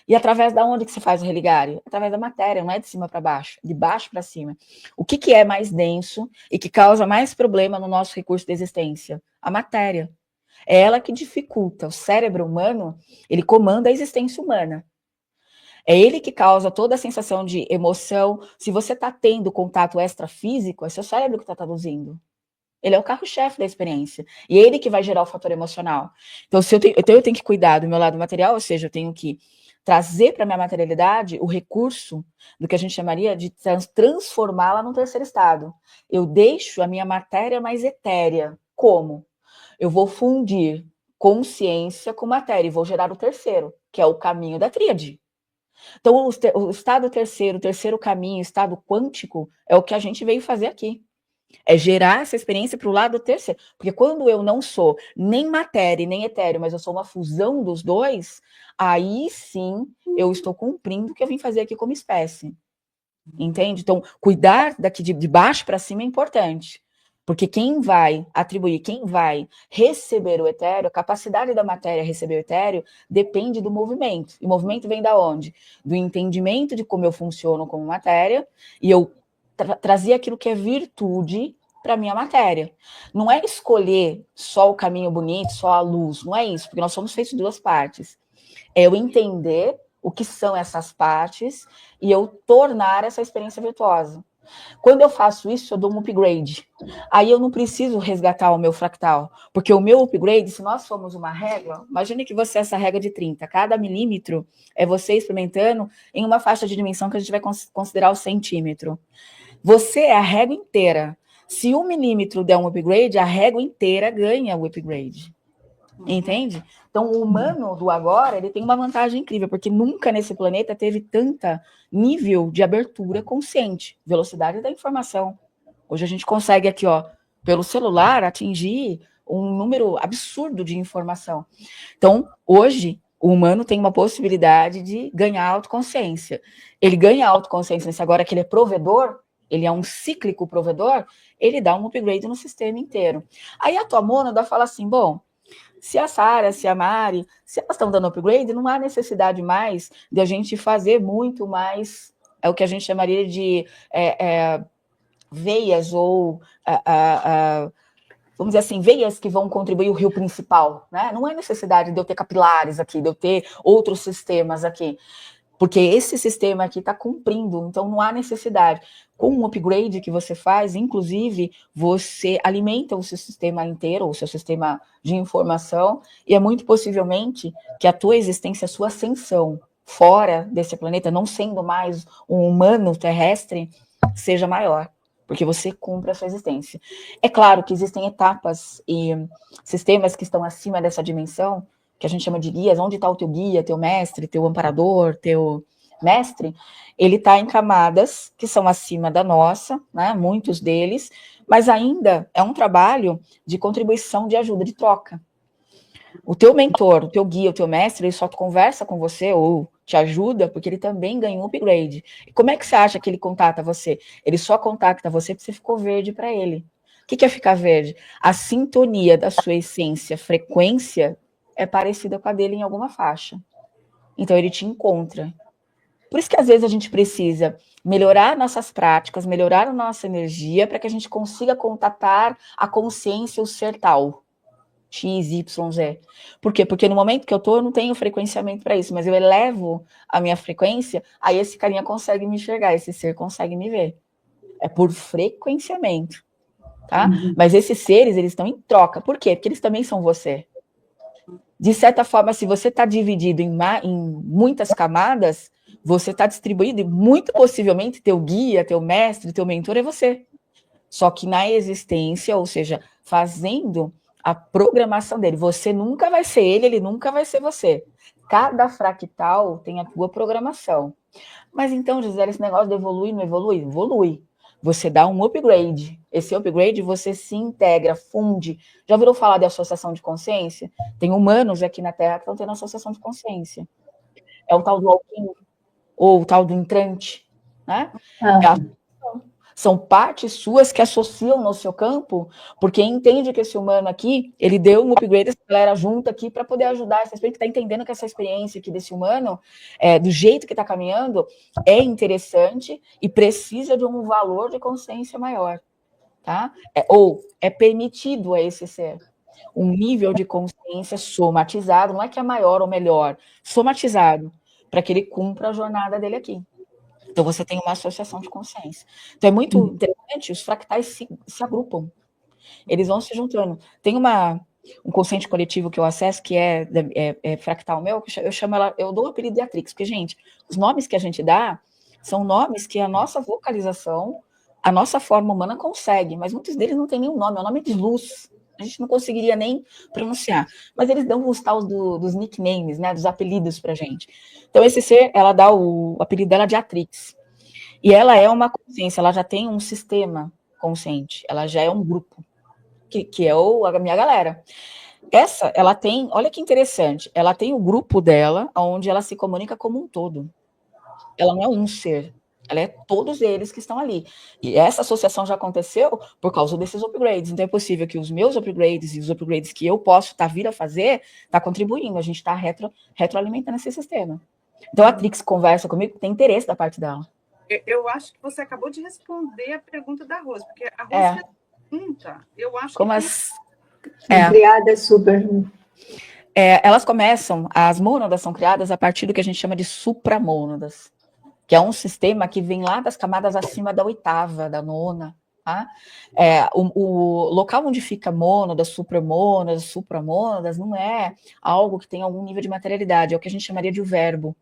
E através da onde que se faz o religare? Através da matéria, não é de cima para baixo, de baixo para cima. O que é mais denso e que causa mais problema no nosso recurso de existência? A matéria. É ela que dificulta. O cérebro humano, ele comanda a existência humana. É ele que causa toda a sensação de emoção. Se você está tendo contato extrafísico, é seu cérebro que está traduzindo. Ele é o carro-chefe da experiência. E é ele que vai gerar o fator emocional. Então, eu tenho que cuidar do meu lado material, ou seja, eu tenho que trazer para a minha materialidade o recurso do que a gente chamaria de transformá-la num terceiro estado. Eu deixo a minha matéria mais etérea. Como? Eu vou fundir consciência com matéria e vou gerar o terceiro, que é o caminho da tríade. Então, o estado terceiro, o terceiro caminho, o estado quântico, é o que a gente veio fazer aqui. É gerar essa experiência para o lado terceiro. Porque quando eu não sou nem matéria nem etéreo, mas eu sou uma fusão dos dois, aí sim eu estou cumprindo o que eu vim fazer aqui como espécie. Entende? Então, cuidar daqui de baixo para cima é importante. Porque quem vai atribuir, quem vai receber o etéreo, a capacidade da matéria receber o etéreo, depende do movimento. E o movimento vem da onde? Do entendimento de como eu funciono como matéria, e eu trazer aquilo que é virtude para a minha matéria. Não é escolher só o caminho bonito, só a luz, não é isso, porque nós somos feitos de duas partes. É eu entender o que são essas partes e eu tornar essa experiência virtuosa. Quando eu faço isso, eu dou um upgrade. Aí eu não preciso resgatar o meu fractal, porque o meu upgrade, se nós formos uma régua, imagine que você é essa régua de 30, cada milímetro é você experimentando em uma faixa de dimensão que a gente vai considerar o centímetro. Você é a régua inteira. Se 1 milímetro der um upgrade, a régua inteira ganha o upgrade. Entende? Então, o humano do agora, ele tem uma vantagem incrível, porque nunca nesse planeta teve tanta nível de abertura consciente, velocidade da informação. Hoje a gente consegue aqui, ó, pelo celular, atingir um número absurdo de informação. Então, hoje, o humano tem uma possibilidade de ganhar autoconsciência. Ele ganha autoconsciência agora que ele é provedor, ele é um cíclico provedor, ele dá um upgrade no sistema inteiro. Aí a tua mônada fala assim, bom, se a Sara, se a Mari, se elas estão dando upgrade, não há necessidade mais de a gente fazer muito mais, é o que a gente chamaria de veias ou, vamos dizer assim, veias que vão contribuir o rio principal, né? Não há necessidade de eu ter capilares aqui, de eu ter outros sistemas aqui, porque esse sistema aqui está cumprindo, então não há necessidade. Com um upgrade que você faz, inclusive, você alimenta o seu sistema inteiro, o seu sistema de informação, e é muito possivelmente que a tua existência, a sua ascensão fora desse planeta, não sendo mais um humano terrestre, seja maior, porque você cumpre a sua existência. É claro que existem etapas e sistemas que estão acima dessa dimensão, que a gente chama de guias, onde está o teu guia, teu mestre, teu amparador, teu mestre, ele está em camadas que são acima da nossa, né, muitos deles, mas ainda é um trabalho de contribuição, de ajuda, de troca. O teu mentor, o teu guia, o teu mestre, ele só conversa com você ou te ajuda porque ele também ganhou um upgrade. E como é que você acha que ele contata você? Ele só contacta você porque você ficou verde para ele. O que é ficar verde? A sintonia da sua essência, frequência, é parecida com a dele em alguma faixa. Então ele te encontra. Por isso que às vezes a gente precisa melhorar nossas práticas, melhorar a nossa energia para que a gente consiga contatar a consciência, o ser tal. X, Y, Z. Por quê? Porque no momento que eu tô, eu não tenho frequenciamento para isso, mas eu elevo a minha frequência, aí esse carinha consegue me enxergar, esse ser consegue me ver. É por frequenciamento, tá? Mas esses seres, eles estão em troca. Por quê? Porque eles também são você. De certa forma, se você está dividido em muitas camadas, você está distribuído e muito possivelmente teu guia, teu mestre, teu mentor é você. Só que na existência, ou seja, fazendo a programação dele, você nunca vai ser ele, ele nunca vai ser você. Cada fractal tem a tua programação. Mas então, Gisele, esse negócio de evoluir, não evolui? Evolui. Você dá um upgrade. Esse upgrade você se integra, funde. Já ouviram falar de associação de consciência? Tem humanos aqui na Terra que estão tendo associação de consciência. É o tal do Alquim, ou o tal do entrante, né? São partes suas que associam no seu campo, porque entende que esse humano aqui, ele deu um upgrade, essa galera junta aqui para poder ajudar essa experiência, que está entendendo que essa experiência aqui desse humano, do jeito que está caminhando, é interessante e precisa de um valor de consciência maior, tá? Ou é permitido a esse ser um nível de consciência somatizado, não é que é maior ou melhor, somatizado, para que ele cumpra a jornada dele aqui. Então, você tem uma associação de consciência. Então, é muito interessante, os fractais se agrupam. Eles vão se juntando. Tem um consciente coletivo que eu acesso, que é fractal meu, que eu chamo ela, eu dou o apelido de Atrix, porque, gente, os nomes que a gente dá são nomes que a nossa vocalização, a nossa forma humana consegue, mas muitos deles não tem nenhum nome, é o nome de luz. A gente não conseguiria nem pronunciar. Mas eles dão os tal dos nicknames, né, dos apelidos pra gente. Então, esse ser, ela dá o apelido dela de Atrix. E ela é uma consciência, ela já tem um sistema consciente, ela já é um grupo, que é a minha galera. Essa, ela tem, olha que interessante, ela tem o grupo dela, onde ela se comunica como um todo. Ela não é um ser, ela é todos eles que estão ali. E essa associação já aconteceu por causa desses upgrades. Então é possível que os meus upgrades e os upgrades que eu posso vir a fazer, tá contribuindo, a gente está retroalimentando esse sistema. Então a Trix conversa comigo, tem interesse da parte dela. Eu acho que você acabou de responder a pergunta da Rose, porque a Rose fez pergunta. Eu acho como que criadas super. Elas começam, as mônadas são criadas a partir do que a gente chama de supramônadas, que é um sistema que vem lá das camadas acima da 8ª, da 9ª, tá? O local onde fica mônadas, supramônadas, não é algo que tem algum nível de materialidade, é o que a gente chamaria de o verbo.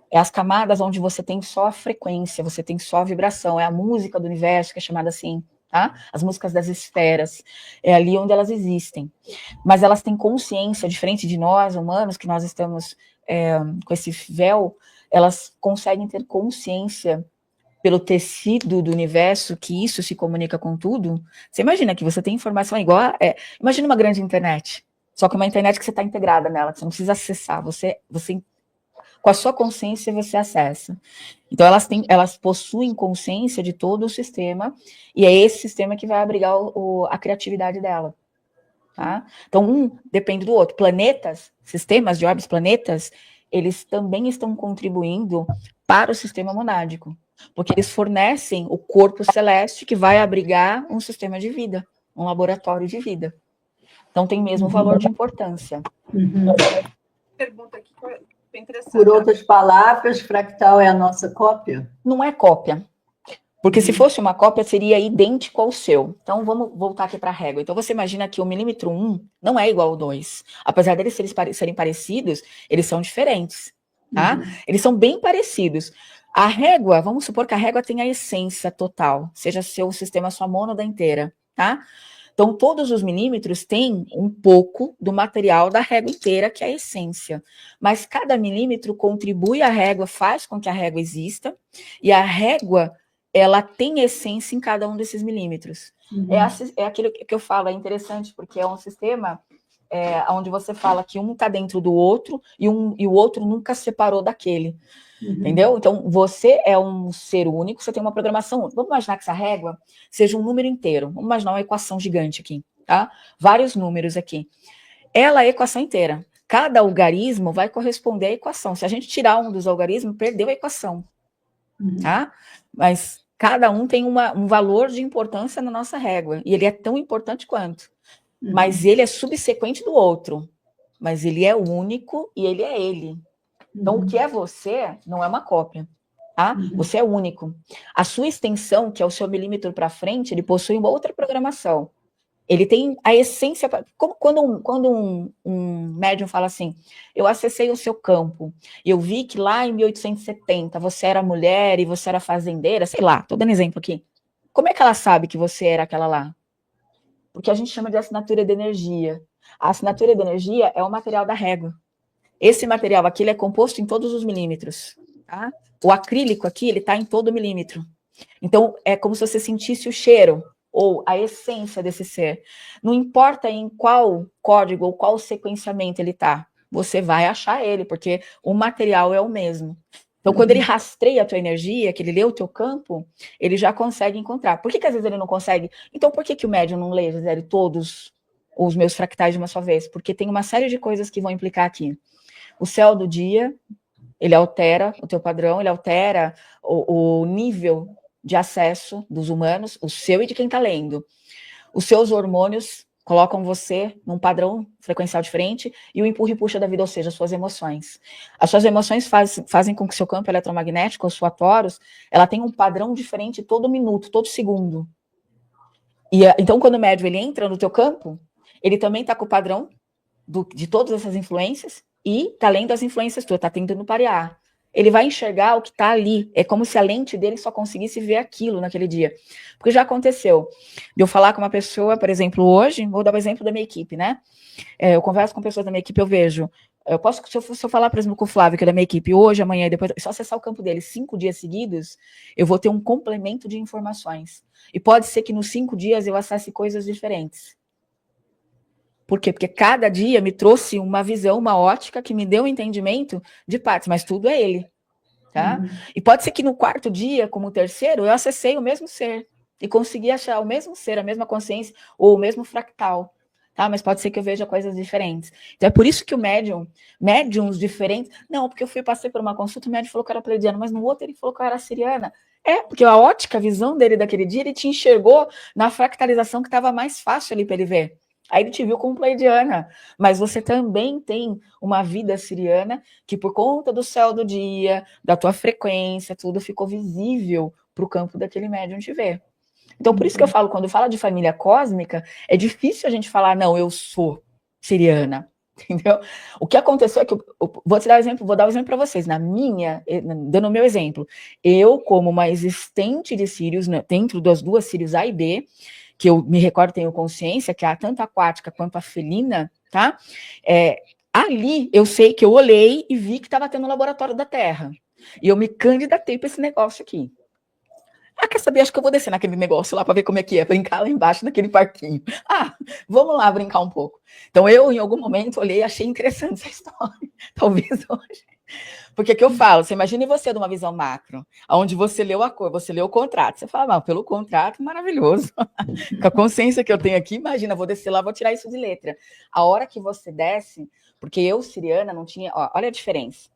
É as camadas onde você tem só a frequência, você tem só a vibração, é a música do universo, que é chamada assim, tá? As músicas das esferas, é ali onde elas existem. Mas elas têm consciência, diferente de nós, humanos, que nós estamos com esse véu, elas conseguem ter consciência pelo tecido do universo, que isso se comunica com tudo. Você imagina que você tem informação igual, imagina uma grande internet, só que uma internet que você está integrada nela, que você não precisa acessar, você com a sua consciência você acessa. Então elas possuem consciência de todo o sistema, e é esse sistema que vai abrigar a criatividade dela. Tá? Então um depende do outro. Planetas, sistemas de órbitas, planetas, eles também estão contribuindo para o sistema monádico, porque eles fornecem o corpo celeste que vai abrigar um sistema de vida, um laboratório de vida. Então tem mesmo valor de importância. Pergunta aqui. Por outras palavras, fractal é a nossa cópia? Não é cópia. Porque se fosse uma cópia, seria idêntico ao seu. Então, vamos voltar aqui para a régua. Então, você imagina que o milímetro 1 não é igual ao 2. Apesar deles serem parecidos, eles são diferentes. Tá? Eles são bem parecidos. A régua, vamos supor que a régua tenha a essência total, seja seu sistema, sua mônada inteira. Tá? Então, todos os milímetros têm um pouco do material da régua inteira, que é a essência. Mas cada milímetro contribui à régua, faz com que a régua exista, e a régua, ela tem essência em cada um desses milímetros. É aquilo que eu falo, é interessante, porque é um sistema onde você fala que um está dentro do outro e o outro nunca separou daquele. Entendeu? Então, você é um ser único, você tem uma programação única. Vamos imaginar que essa régua seja um número inteiro. Vamos imaginar uma equação gigante aqui, tá? Vários números aqui. Ela é a equação inteira. Cada algarismo vai corresponder à equação. Se a gente tirar um dos algarismos, perdeu a equação, tá? Mas cada um tem um valor de importância na nossa régua. E ele é tão importante quanto. Mas ele é subsequente do outro. Mas ele é único e ele é ele. Então, o que é você não é uma cópia, tá? Você é único. A sua extensão, que é o seu milímetro para frente, ele possui uma outra programação. Ele tem a essência... Quando um médium fala assim, eu acessei o seu campo, eu vi que lá em 1870 você era mulher e você era fazendeira, sei lá, estou dando exemplo aqui. Como é que ela sabe que você era aquela lá? Porque a gente chama de assinatura de energia. A assinatura de energia é o material da régua. Esse material aqui ele é composto em todos os milímetros, tá? O acrílico aqui, ele está em todo milímetro. Então, é como se você sentisse o cheiro ou a essência desse ser. Não importa em qual código ou qual sequenciamento ele está, você vai achar ele, porque o material é o mesmo. Então, quando ele rastreia a tua energia, que ele lê o teu campo, ele já consegue encontrar. Por que às vezes ele não consegue? Então, por que o médium não lê, Gisele, todos os meus fractais de uma só vez? Porque tem uma série de coisas que vão implicar aqui. O céu do dia, ele altera o teu padrão, ele altera o nível de acesso dos humanos, o seu e de quem está lendo. Os seus hormônios colocam você num padrão frequencial diferente e o empurra e puxa da vida, ou seja, as suas emoções. As suas emoções fazem com que o seu campo eletromagnético, a sua Taurus, ela tenha um padrão diferente todo minuto, todo segundo. Então, quando o médium ele entra no teu campo, ele também está com o padrão de todas essas influências, e está lendo as influências tuas, está tentando parear. Ele vai enxergar o que está ali. É como se a lente dele só conseguisse ver aquilo naquele dia. Porque já aconteceu de eu falar com uma pessoa, por exemplo, hoje, vou dar o exemplo da minha equipe, né? Eu converso com pessoas da minha equipe, eu vejo. Eu posso, se eu falar, por exemplo, com o Flávio, que é da minha equipe, hoje, amanhã, depois, só acessar o campo dele 5 dias seguidos, eu vou ter um complemento de informações. E pode ser que nos 5 dias eu acesse coisas diferentes. Por quê? Porque cada dia me trouxe uma visão, uma ótica que me deu um entendimento de partes, mas tudo é ele, tá? E pode ser que no 4º dia, como o 3º, eu acessei o mesmo ser e consegui achar o mesmo ser, a mesma consciência ou o mesmo fractal, tá? Mas pode ser que eu veja coisas diferentes. Então é por isso que o médiums diferentes... Não, porque passei por uma consulta, o médium falou que era pleidiano, mas no outro ele falou que eu era siriana. Porque a ótica, a visão dele daquele dia, ele te enxergou na fractalização que estava mais fácil ali para ele ver. Aí ele te viu como pleidiana, mas você também tem uma vida siriana que por conta do céu do dia, da tua frequência, tudo ficou visível para o campo daquele médium te ver. Então, por isso que eu falo, quando fala de família cósmica, é difícil a gente falar, não, eu sou siriana, entendeu? O que aconteceu é que, vou dar um exemplo para vocês, dando o meu exemplo, eu, como uma existente de Sírios, dentro das 2 Sírios A e B, que eu me recordo, tenho consciência, que é tanto a aquática quanto a felina, tá? Ali eu sei que eu olhei e vi que estava tendo um laboratório da Terra. E eu me candidatei para esse negócio aqui. Quer saber? Acho que eu vou descer naquele negócio lá para ver como é que é, brincar lá embaixo naquele parquinho. Vamos lá brincar um pouco. Então eu, em algum momento, olhei e achei interessante essa história. Talvez hoje. Porque que eu falo, você imagine você de uma visão macro, onde você leu a cor, você leu o contrato, você fala, pelo contrato, maravilhoso. Com a consciência que eu tenho aqui, imagina, vou descer lá, vou tirar isso de letra. A hora que você desce, porque eu, siriana, não tinha... olha a diferença.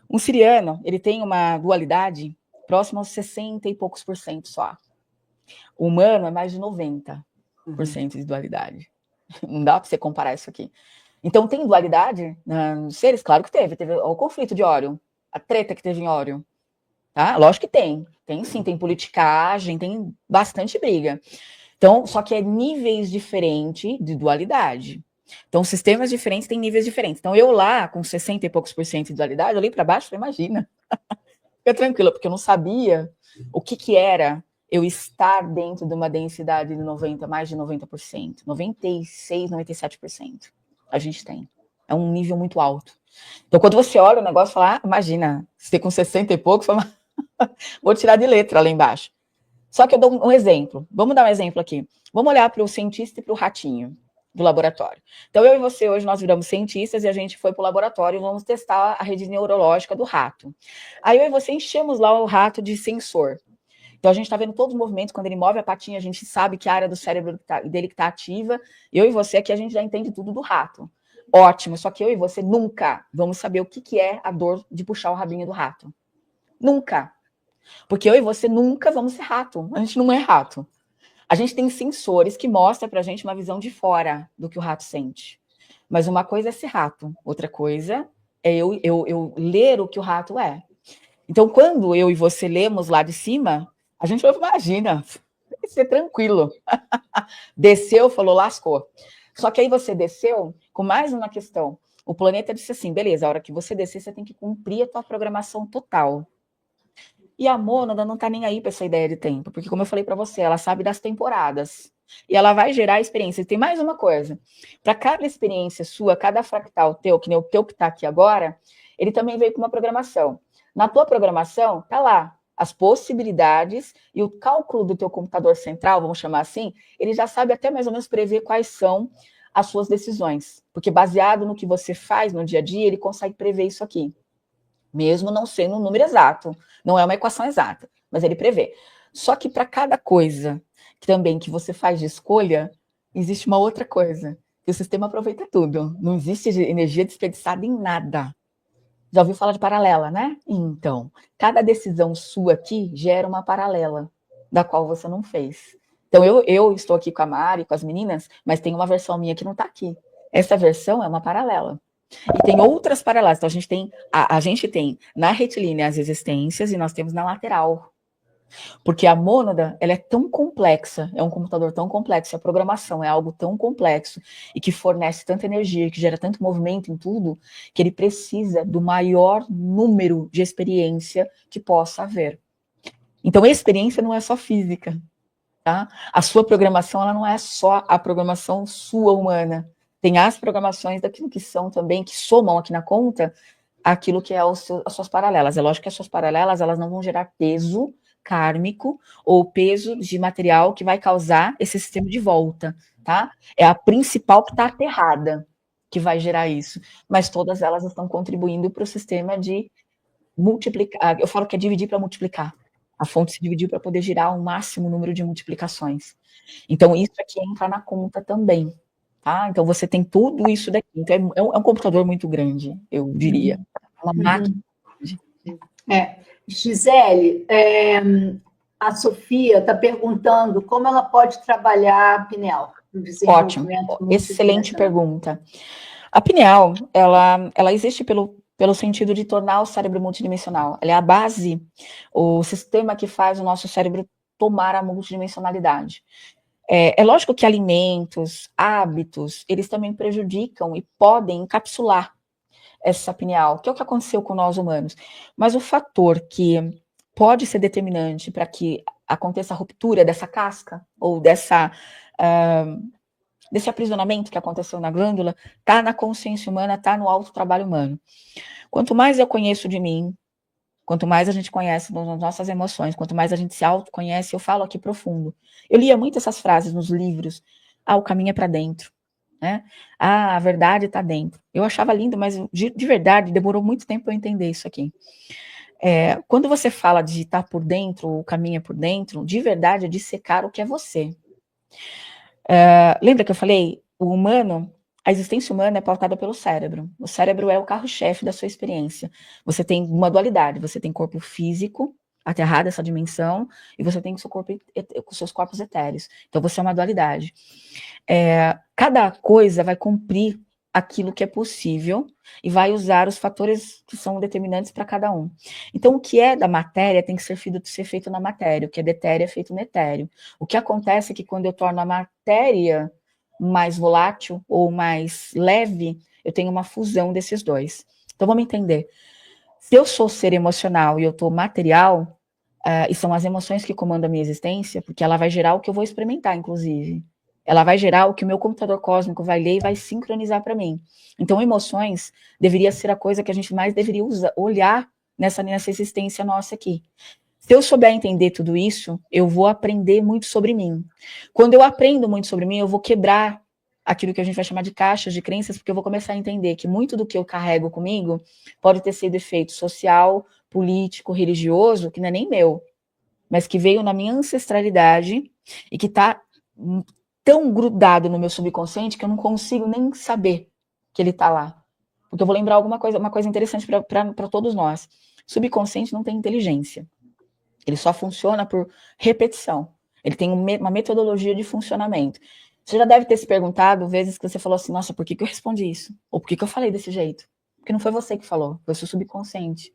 Um siriano, ele tem uma dualidade próxima aos 60 e poucos % só. O humano é mais de 90% de dualidade. Não dá para você comparar isso aqui. Então, tem dualidade nos seres? Claro que teve. Teve o conflito de Órion, a treta que teve em Órion. Tá? Lógico que tem. Tem sim, tem politicagem, tem bastante briga. Então, só que é níveis diferentes de dualidade. Então, sistemas diferentes têm níveis diferentes. Então, eu lá, com 60 e poucos % de dualidade, olhei para baixo e falei, imagina. Fica tranquila, porque eu não sabia o que era eu estar dentro de uma densidade de mais de 90%. 96%, 97%. A gente tem. É um nível muito alto. Então, quando você olha o negócio e fala, imagina, você com 60 e poucos, fala, vou tirar de letra lá embaixo. Só que eu dou um exemplo. Vamos dar um exemplo aqui. Vamos olhar para o cientista e para o ratinho. do laboratório. Então, eu e você, hoje, nós viramos cientistas e a gente foi para o laboratório e vamos testar a rede neurológica do rato. Aí, eu e você enchemos lá o rato de sensor. Então, a gente está vendo todos os movimentos, quando ele move a patinha, a gente sabe que a área do cérebro dele que está ativa. Eu e você aqui, a gente já entende tudo do rato. Ótimo, só que eu e você nunca vamos saber o que é a dor de puxar o rabinho do rato. Nunca. Porque eu e você nunca vamos ser rato. A gente não é rato. A gente tem sensores que mostram para a gente uma visão de fora do que o rato sente. Mas uma coisa é ser rato, outra coisa é eu ler o que o rato é. Então, quando eu e você lemos lá de cima, a gente imagina, vai ser tranquilo. Desceu, falou, lascou. Só que aí você desceu com mais uma questão. O planeta disse assim, beleza, a hora que você descer, você tem que cumprir a tua programação total. E a mônada não tá nem aí para essa ideia de tempo, porque como eu falei para você, ela sabe das temporadas. E ela vai gerar experiência. E tem mais uma coisa. Para cada experiência sua, cada fractal teu, que nem o teu que está aqui agora, ele também veio com uma programação. Na tua programação, tá lá as possibilidades e o cálculo do teu computador central, vamos chamar assim, ele já sabe até mais ou menos prever quais são as suas decisões. Porque baseado no que você faz no dia a dia, ele consegue prever isso aqui. Mesmo não sendo um número exato. Não é uma equação exata, mas ele prevê. Só que para cada coisa também que você faz de escolha, existe uma outra coisa, que o sistema aproveita tudo. Não existe energia desperdiçada em nada. Já ouviu falar de paralela, né? Então, cada decisão sua aqui gera uma paralela, da qual você não fez. Então, eu estou aqui com a Mari, com as meninas, mas tem uma versão minha que não está aqui. Essa versão é uma paralela. E tem outras paralelas. Então, a gente tem na retilínea as existências e nós temos na lateral. Porque a mônada, ela é tão complexa, é um computador tão complexo, a programação é algo tão complexo e que fornece tanta energia, que gera tanto movimento em tudo, que ele precisa do maior número de experiência que possa haver. Então, a experiência não é só física, tá? A sua programação, ela não é só a programação sua humana. Tem as programações daquilo que são também, que somam aqui na conta, aquilo que é as suas paralelas. É lógico que as suas paralelas, elas não vão gerar peso kármico ou peso de material que vai causar esse sistema de volta, tá? É a principal que está aterrada que vai gerar isso, mas todas elas estão contribuindo para o sistema de multiplicar. Eu falo que é dividir para multiplicar. A fonte se dividiu para poder girar o máximo número de multiplicações. Então, isso aqui entra na conta também, tá? Então, você tem tudo isso daqui. Então, é um computador muito grande, eu diria. Uma máquina grande. Gisele, a Sofia está perguntando como ela pode trabalhar a pineal. Ótimo, excelente pergunta. A pineal, ela existe pelo sentido de tornar o cérebro multidimensional. Ela é a base, o sistema que faz o nosso cérebro tomar a multidimensionalidade. É lógico que alimentos, hábitos, eles também prejudicam e podem encapsular essa pineal, que é o que aconteceu com nós humanos. Mas o fator que pode ser determinante para que aconteça a ruptura dessa casca, ou desse aprisionamento que aconteceu na glândula, está na consciência humana, está no autotrabalho humano. Quanto mais eu conheço de mim, quanto mais a gente conhece das nossas emoções, quanto mais a gente se autoconhece, eu falo aqui profundo. Eu lia muito essas frases nos livros. O caminho é para dentro. Né? A verdade está dentro. Eu achava lindo, mas de verdade demorou muito tempo para eu entender isso aqui. Quando você fala de estar por dentro, o caminho é por dentro, de verdade é dissecar o que é você. Lembra que eu falei? O humano, a existência humana é pautada pelo cérebro. O cérebro é o carro-chefe da sua experiência. Você tem uma dualidade, você tem corpo físico, aterrado essa dimensão, e você tem os seus corpos etéreos. Então, você é uma dualidade. Cada coisa vai cumprir aquilo que é possível e vai usar os fatores que são determinantes para cada um. Então, o que é da matéria tem que ser feito na matéria, o que é da etéreo é feito no etéreo. O que acontece é que quando eu torno a matéria mais volátil ou mais leve, eu tenho uma fusão desses dois. Então, vamos entender. Se eu sou ser emocional e eu estou material, e são as emoções que comandam a minha existência, porque ela vai gerar o que eu vou experimentar, inclusive. Ela vai gerar o que o meu computador cósmico vai ler e vai sincronizar para mim. Então, emoções deveria ser a coisa que a gente mais deveria olhar nessa existência nossa aqui. Se eu souber entender tudo isso, eu vou aprender muito sobre mim. Quando eu aprendo muito sobre mim, eu vou quebrar aquilo que a gente vai chamar de caixas de crenças, porque eu vou começar a entender que muito do que eu carrego comigo pode ter sido efeito social, político, religioso, que não é nem meu, mas que veio na minha ancestralidade e que está tão grudado no meu subconsciente que eu não consigo nem saber que ele está lá. Porque eu vou lembrar uma coisa interessante para todos nós. Subconsciente não tem inteligência. Ele só funciona por repetição. Ele tem uma metodologia de funcionamento. Você já deve ter se perguntado vezes que você falou assim, nossa, por que eu respondi isso? Ou por que eu falei desse jeito? Porque não foi você que falou, foi o seu subconsciente.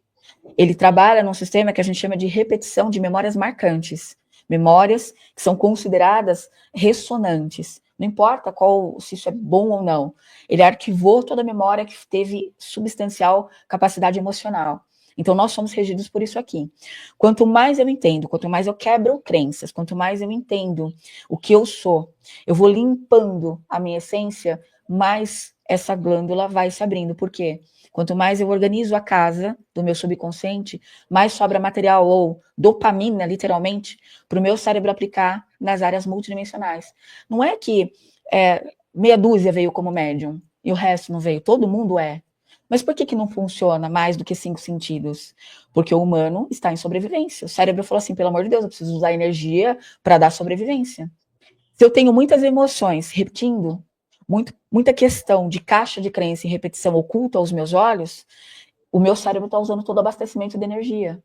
Ele trabalha num sistema que a gente chama de repetição de memórias marcantes. Memórias que são consideradas ressonantes. Não importa se isso é bom ou não. Ele arquivou toda a memória que teve substancial capacidade emocional. Então, nós somos regidos por isso aqui. Quanto mais eu entendo, quanto mais eu quebro crenças, quanto mais eu entendo o que eu sou, eu vou limpando a minha essência, mais essa glândula vai se abrindo. Por quê? Quanto mais eu organizo a casa do meu subconsciente, mais sobra material ou dopamina, literalmente, para o meu cérebro aplicar nas áreas multidimensionais. Não é que meia dúzia veio como médium e o resto não veio. Todo mundo é. Mas por que não funciona mais do que 5 sentidos? Porque o humano está em sobrevivência. O cérebro falou assim, pelo amor de Deus, eu preciso usar energia para dar sobrevivência. Se eu tenho muitas emoções repetindo, muita questão de caixa de crença e repetição oculta aos meus olhos, o meu cérebro está usando todo o abastecimento de energia.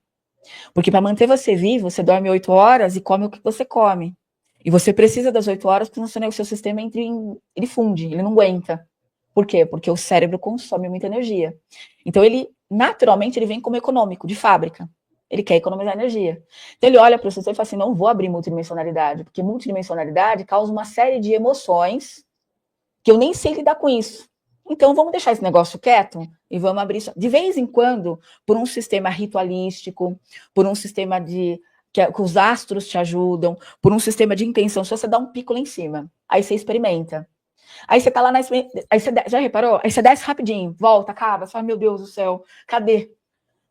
Porque para manter você vivo, você dorme 8 horas e come o que você come. E você precisa das 8 horas, porque senão o seu sistema ele funde, ele não aguenta. Por quê? Porque o cérebro consome muita energia. Então, naturalmente, ele vem como econômico, de fábrica. Ele quer economizar energia. Então, ele olha para o sistema e fala assim, não vou abrir multidimensionalidade, porque multidimensionalidade causa uma série de emoções que eu nem sei lidar com isso. Então, vamos deixar esse negócio quieto e vamos abrir isso. De vez em quando, por um sistema ritualístico, por um sistema que os astros te ajudam, por um sistema de intenção, se você dá um pico lá em cima, aí você experimenta. Aí você tá lá aí você já reparou? Aí você desce rapidinho, volta, acaba, você fala, meu Deus do céu, cadê?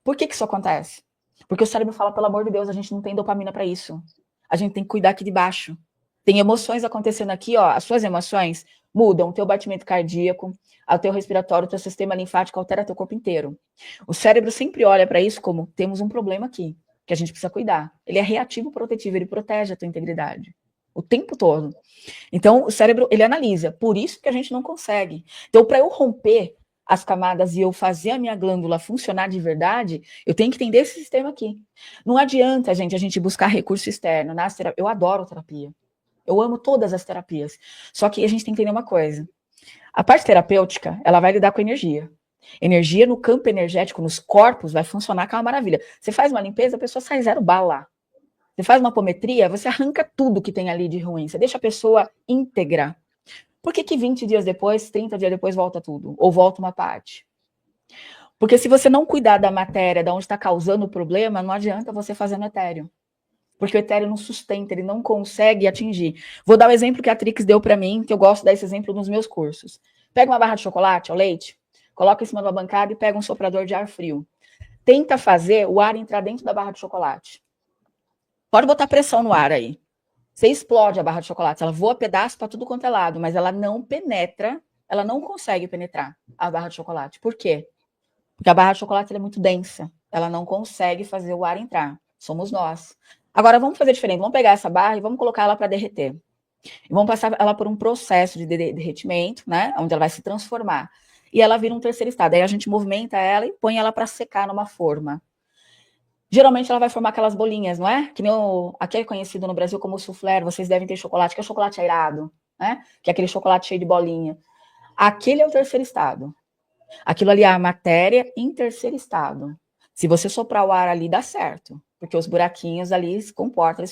Por que isso acontece? Porque o cérebro fala, pelo amor de Deus, a gente não tem dopamina para isso. A gente tem que cuidar aqui de baixo. Tem emoções acontecendo aqui, ó, as suas emoções mudam o teu batimento cardíaco, o teu respiratório, o teu sistema linfático altera teu corpo inteiro. O cérebro sempre olha para isso como, temos um problema aqui, que a gente precisa cuidar. Ele é reativo protetivo, ele protege a tua integridade. O tempo todo. Então, o cérebro, ele analisa. Por isso que a gente não consegue. Então, para eu romper as camadas e eu fazer a minha glândula funcionar de verdade, eu tenho que entender esse sistema aqui. Não adianta, a gente buscar recurso externo. Eu adoro terapia. Eu amo todas as terapias. Só que a gente tem que entender uma coisa. A parte terapêutica, ela vai lidar com energia. Energia no campo energético, nos corpos, vai funcionar que é uma maravilha. Você faz uma limpeza, a pessoa sai 0 bala. Você faz uma apometria, você arranca tudo que tem ali de ruim. Você deixa a pessoa íntegra. Por que 20 dias depois, 30 dias depois, volta tudo? Ou volta uma parte? Porque se você não cuidar da matéria, de onde está causando o problema, não adianta você fazer no etéreo. Porque o etéreo não sustenta, ele não consegue atingir. Vou dar o exemplo que a Trix deu para mim, que eu gosto de dar esse exemplo nos meus cursos. Pega uma barra de chocolate, ao leite, coloca em cima de uma bancada e pega um soprador de ar frio. Tenta fazer o ar entrar dentro da barra de chocolate. Pode botar pressão no ar aí. Você explode a barra de chocolate, ela voa pedaço para tudo quanto é lado, mas ela não penetra, ela não consegue penetrar a barra de chocolate. Por quê? Porque a barra de chocolate é muito densa, ela não consegue fazer o ar entrar. Somos nós. Agora vamos fazer diferente, vamos pegar essa barra e vamos colocar ela para derreter. E vamos passar ela por um processo de derretimento, né, onde ela vai se transformar. E ela vira um terceiro estado. Aí a gente movimenta ela e põe ela para secar numa forma. Geralmente ela vai formar aquelas bolinhas, não é? Que nem aqui é conhecido no Brasil como soufflé, vocês devem ter chocolate, que é o chocolate airado, né? Que é aquele chocolate cheio de bolinha. Aquele é o terceiro estado. Aquilo ali é a matéria em terceiro estado. Se você soprar o ar ali, dá certo. Porque os buraquinhos ali se comportam,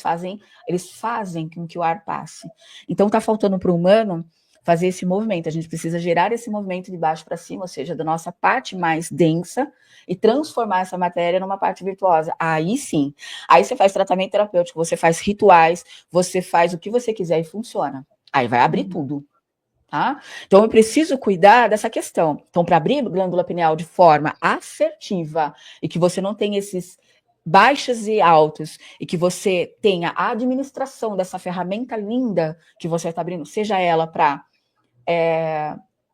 eles fazem com que o ar passe. Então tá faltando para o humano fazer esse movimento. A gente precisa gerar esse movimento de baixo para cima, ou seja, da nossa parte mais densa, e transformar essa matéria numa parte virtuosa. Aí sim. Aí você faz tratamento terapêutico, você faz rituais, você faz o que você quiser e funciona. Aí vai abrir tudo. Tá? Então, eu preciso cuidar dessa questão. Então, para abrir a glândula pineal de forma assertiva e que você não tenha esses baixos e altos e que você tenha a administração dessa ferramenta linda que você está abrindo, seja ela para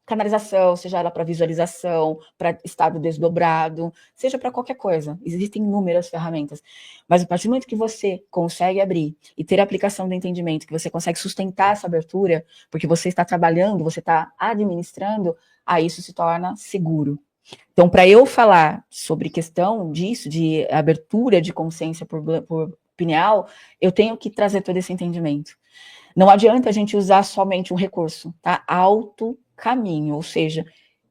canalização, seja ela para visualização, para estado desdobrado, seja para qualquer coisa. Existem inúmeras ferramentas. Mas a partir do momento que você consegue abrir e ter a aplicação do entendimento, que você consegue sustentar essa abertura, porque você está trabalhando, você está administrando, aí isso se torna seguro. Então, para eu falar sobre questão disso, de abertura de consciência por pineal, eu tenho que trazer todo esse entendimento. Não adianta a gente usar somente um recurso, tá? Autocaminho, ou seja,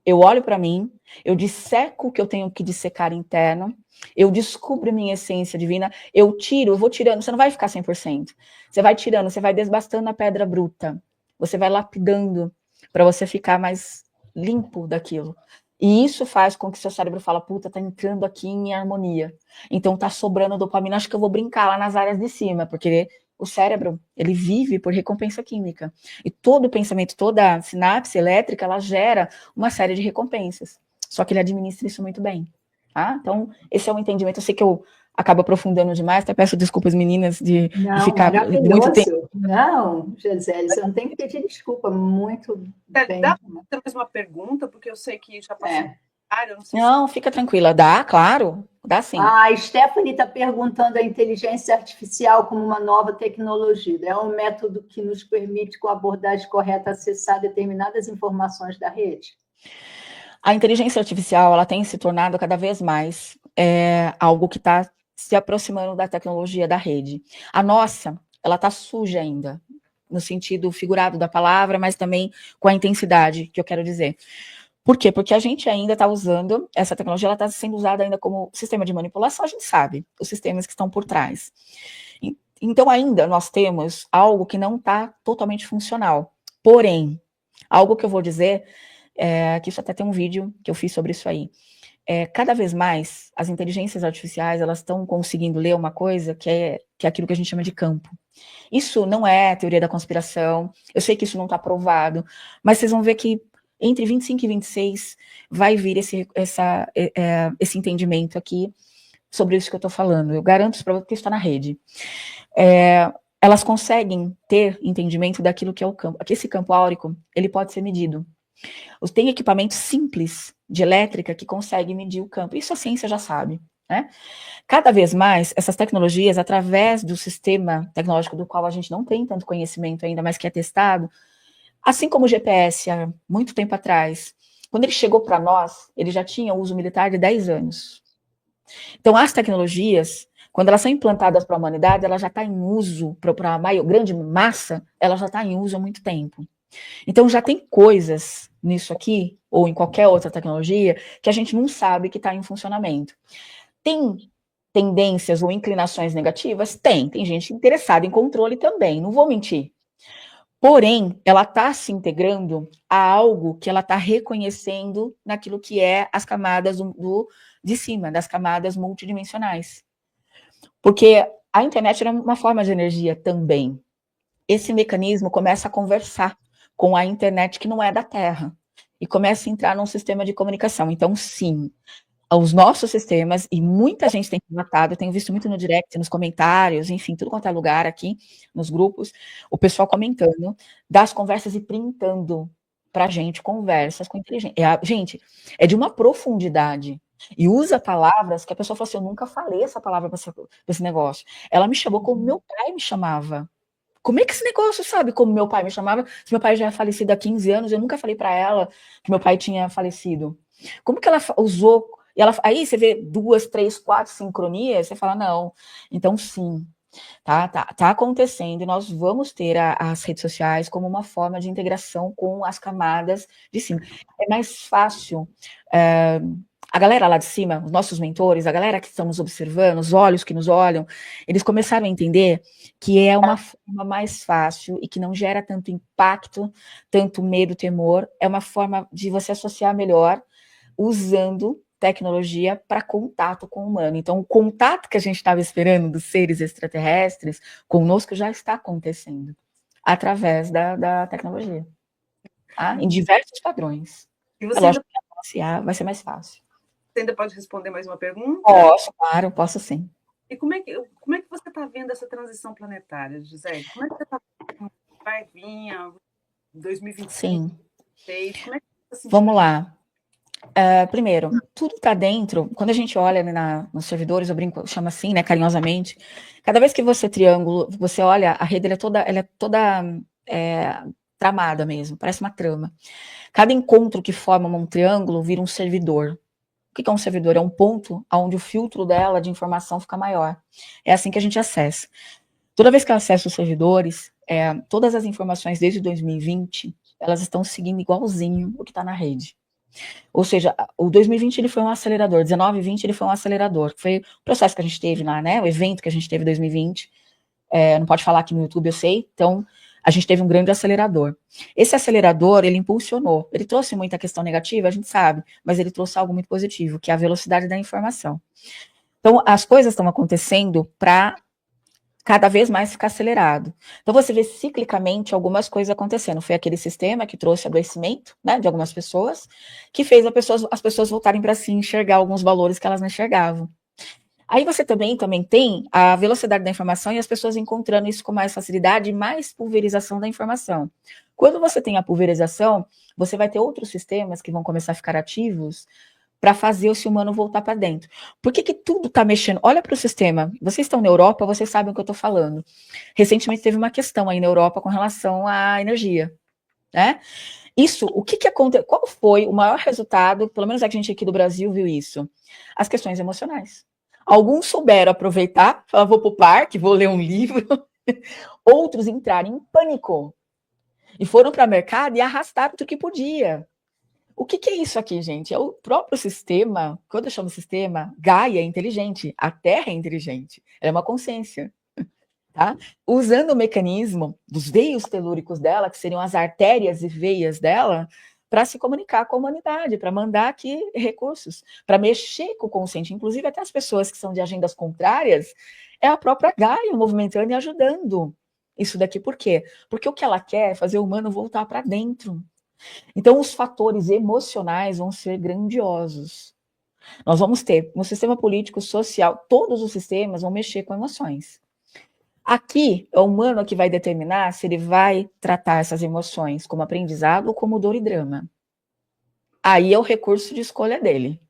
eu olho para mim, eu disseco o que eu tenho que dissecar interno, eu descubro a minha essência divina, eu vou tirando, você não vai ficar 100%. Você vai tirando, você vai desbastando a pedra bruta, você vai lapidando para você ficar mais limpo daquilo. E isso faz com que seu cérebro fala, puta, tá entrando aqui em harmonia. Então tá sobrando dopamina, acho que eu vou brincar lá nas áreas de cima, porque o cérebro, ele vive por recompensa química. E todo pensamento, toda sinapse elétrica, ela gera uma série de recompensas. Só que ele administra isso muito bem. Tá? Então, esse é um entendimento. Eu sei que eu acabo aprofundando demais, até peço desculpas, meninas, de ficar muito tempo. Não, Gisele, você não tem que pedir desculpa, muito bem. Dá para mais uma pergunta, porque eu sei que já passou. Não, fica tranquila, dá, claro, dá sim. A Stephanie está perguntando a inteligência artificial como uma nova tecnologia. É um método que nos permite, com a abordagem correta, acessar determinadas informações da rede? A inteligência artificial, ela tem se tornado cada vez mais algo que está se aproximando da tecnologia da rede. A nossa, ela está suja ainda, no sentido figurado da palavra, mas também com a intensidade que eu quero dizer. Por quê? Porque a gente ainda está usando, essa tecnologia ela está sendo usada ainda como sistema de manipulação, a gente sabe, os sistemas que estão por trás. Então, ainda nós temos algo que não está totalmente funcional. Porém, algo que eu vou dizer, que isso até tem um vídeo que eu fiz sobre isso aí. Cada vez mais, as inteligências artificiais, elas estão conseguindo ler uma coisa que é aquilo que a gente chama de campo. Isso não é teoria da conspiração, eu sei que isso não está provado, mas vocês vão ver que entre 25 e 26 vai vir esse entendimento aqui sobre isso que eu estou falando. Eu garanto isso para você que está na rede. Elas conseguem ter entendimento daquilo que é o campo. Aqui esse campo áurico, ele pode ser medido. Tem equipamentos simples de elétrica que conseguem medir o campo. Isso a ciência já sabe, né? Cada vez mais, essas tecnologias, através do sistema tecnológico do qual a gente não tem tanto conhecimento ainda, mas que é testado, assim como o GPS, há muito tempo atrás, quando ele chegou para nós, ele já tinha uso militar de 10 anos. Então, as tecnologias, quando elas são implantadas para a humanidade, ela já está em uso, para a grande massa, ela já está em uso há muito tempo. Então, já tem coisas nisso aqui, ou em qualquer outra tecnologia, que a gente não sabe que está em funcionamento. Tem tendências ou inclinações negativas? Tem gente interessada em controle também, não vou mentir. Porém, ela está se integrando a algo que ela está reconhecendo naquilo que é as camadas de cima, das camadas multidimensionais. Porque a internet é uma forma de energia também. Esse mecanismo começa a conversar com a internet que não é da Terra e começa a entrar num sistema de comunicação. Então, sim, os nossos sistemas, e muita gente tem relatado, eu tenho visto muito no direct, nos comentários, enfim, tudo quanto é lugar aqui, nos grupos, o pessoal comentando das conversas e printando pra gente conversas com inteligência. Gente, é de uma profundidade. E usa palavras que a pessoa fala assim, eu nunca falei essa palavra para esse negócio. Ela me chamou como meu pai me chamava. Como é que esse negócio sabe como meu pai me chamava? Se meu pai já é falecido há 15 anos, eu nunca falei para ela que meu pai tinha falecido. Como que ela usou? E aí você vê 2, 3, 4 sincronias, você fala, não. Então, sim, tá acontecendo, e nós vamos ter as redes sociais como uma forma de integração com as camadas de cima. É mais fácil. A galera lá de cima, os nossos mentores, a galera que estão nos observando, os olhos que nos olham, eles começaram a entender que é uma forma mais fácil e que não gera tanto impacto, tanto medo, temor. É uma forma de você associar melhor usando tecnologia para contato com o humano. Então, o contato que a gente estava esperando dos seres extraterrestres conosco já está acontecendo através da tecnologia, tá? Em diversos padrões. E você lógico que associar vai ser mais fácil. Você ainda pode responder mais uma pergunta? Posso, claro, posso sim. E como é que você está vendo essa transição planetária, Gisele? Como é que você está vendo? Vai vir 2025? Sim. Como é que você está Vamos lá. Primeiro, tudo está dentro. Quando a gente olha nos servidores, eu brinco, chama assim, né, carinhosamente. Cada vez que você triângulo, você olha, a rede ela é toda tramada mesmo, parece uma trama. Cada encontro que forma um triângulo vira um servidor. O que é um servidor? É um ponto onde o filtro dela de informação fica maior. É assim que a gente acessa. Toda vez que eu acesso os servidores, todas as informações desde 2020, elas estão seguindo igualzinho o que está na rede. Ou seja, o 2020 ele foi um acelerador, 19 e 20 ele foi um acelerador. Foi o processo que a gente teve lá, né? O evento que a gente teve em 2020. Não pode falar aqui no YouTube, eu sei. Então, a gente teve um grande acelerador. Esse acelerador, ele impulsionou. Ele trouxe muita questão negativa, a gente sabe, mas ele trouxe algo muito positivo, que é a velocidade da informação. Então, as coisas estão acontecendo para cada vez mais ficar acelerado. Então, você vê ciclicamente algumas coisas acontecendo. Foi aquele sistema que trouxe adoecimento, né, de algumas pessoas, que fez as pessoas voltarem para si enxergar alguns valores que elas não enxergavam. Aí você também tem a velocidade da informação e as pessoas encontrando isso com mais facilidade e mais pulverização da informação. Quando você tem a pulverização, você vai ter outros sistemas que vão começar a ficar ativos para fazer o ser humano voltar para dentro. Por que tudo está mexendo? Olha para o sistema. Vocês estão na Europa, vocês sabem o que eu estou falando. Recentemente teve uma questão aí na Europa com relação à energia, né? Isso, o que aconteceu? Qual foi o maior resultado? Pelo menos a gente aqui do Brasil viu isso. As questões emocionais. Alguns souberam aproveitar, falaram, vou para o parque, vou ler um livro. Outros entraram em pânico e foram para o mercado e arrastaram tudo que podia. O que é isso aqui, gente? É o próprio sistema. Quando eu chamo sistema, Gaia é inteligente, a Terra é inteligente, ela é uma consciência. Tá? Usando o mecanismo dos veios telúricos dela, que seriam as artérias e veias dela, para se comunicar com a humanidade, para mandar aqui recursos, para mexer com o consciente. Inclusive, até as pessoas que são de agendas contrárias, é a própria Gaia movimentando e ajudando isso daqui. Por quê? Porque o que ela quer é fazer o humano voltar para dentro. Então, os fatores emocionais vão ser grandiosos. Nós vamos ter, no sistema político, social, todos os sistemas vão mexer com emoções. Aqui, é o humano que vai determinar se ele vai tratar essas emoções como aprendizado ou como dor e drama. Aí é o recurso de escolha dele.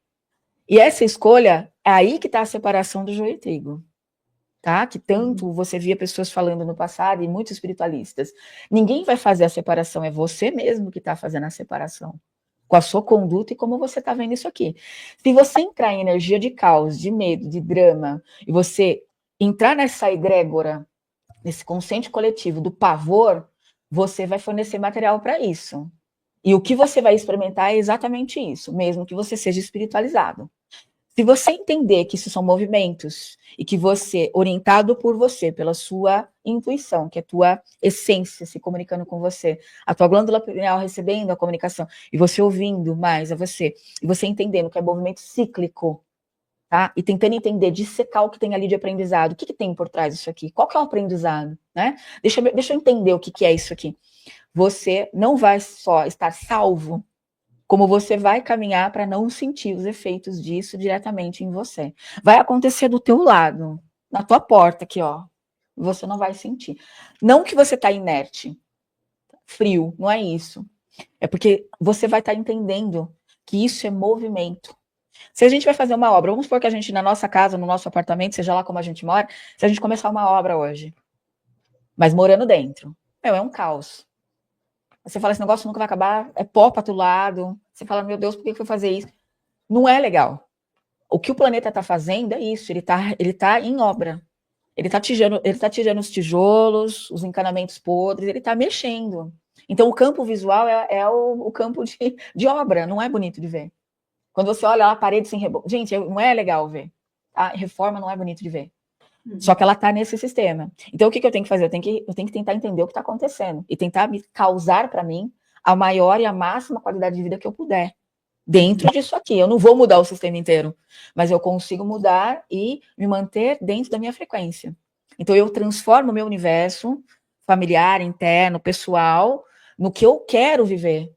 E essa escolha, é aí que está a separação do joio e trigo. Tá? Que tanto você via pessoas falando no passado, e muitos espiritualistas. Ninguém vai fazer a separação, é você mesmo que está fazendo a separação. Com a sua conduta e como você está vendo isso aqui. Se você entrar em energia de caos, de medo, de drama, e você entrar nessa egrégora, nesse consciente coletivo do pavor, você vai fornecer material para isso. E o que você vai experimentar é exatamente isso, mesmo que você seja espiritualizado. Se você entender que isso são movimentos e que você, orientado por você, pela sua intuição, que é a tua essência se comunicando com você, a tua glândula pineal recebendo a comunicação e você ouvindo mais a você, e você entendendo que é movimento cíclico, tá? E tentando entender, dissecar o que tem ali de aprendizado. O que tem por trás disso aqui? Qual que é o aprendizado, né? Deixa eu entender o que é isso aqui. Você não vai só estar salvo, como você vai caminhar para não sentir os efeitos disso diretamente em você. Vai acontecer do teu lado, na tua porta aqui, ó. Você não vai sentir. Não que você está inerte, frio, não é isso. É porque você vai estar entendendo que isso é movimento. Se a gente vai fazer uma obra, vamos supor que a gente, na nossa casa, no nosso apartamento, seja lá como a gente mora, se a gente começar uma obra hoje, mas morando dentro, é um caos. Você fala, esse negócio nunca vai acabar, é pó para todo lado. Você fala, meu Deus, por que eu fui fazer isso? Não é legal. O que o planeta está fazendo é isso, ele tá em obra. Ele tá tirando os tijolos, os encanamentos podres, ele está mexendo. Então, o campo visual é o campo de obra, não é bonito de ver. Quando você olha lá a parede sem reboco, gente, não é legal ver. Tá? Reforma não é bonito de ver. Só que ela está nesse sistema. Então, o que eu tenho que fazer? Eu tenho que tentar entender o que está acontecendo e tentar me causar para mim a maior e a máxima qualidade de vida que eu puder. Dentro disso aqui. Eu não vou mudar o sistema inteiro, mas eu consigo mudar e me manter dentro da minha frequência. Então, eu transformo o meu universo familiar, interno, pessoal, no que eu quero viver.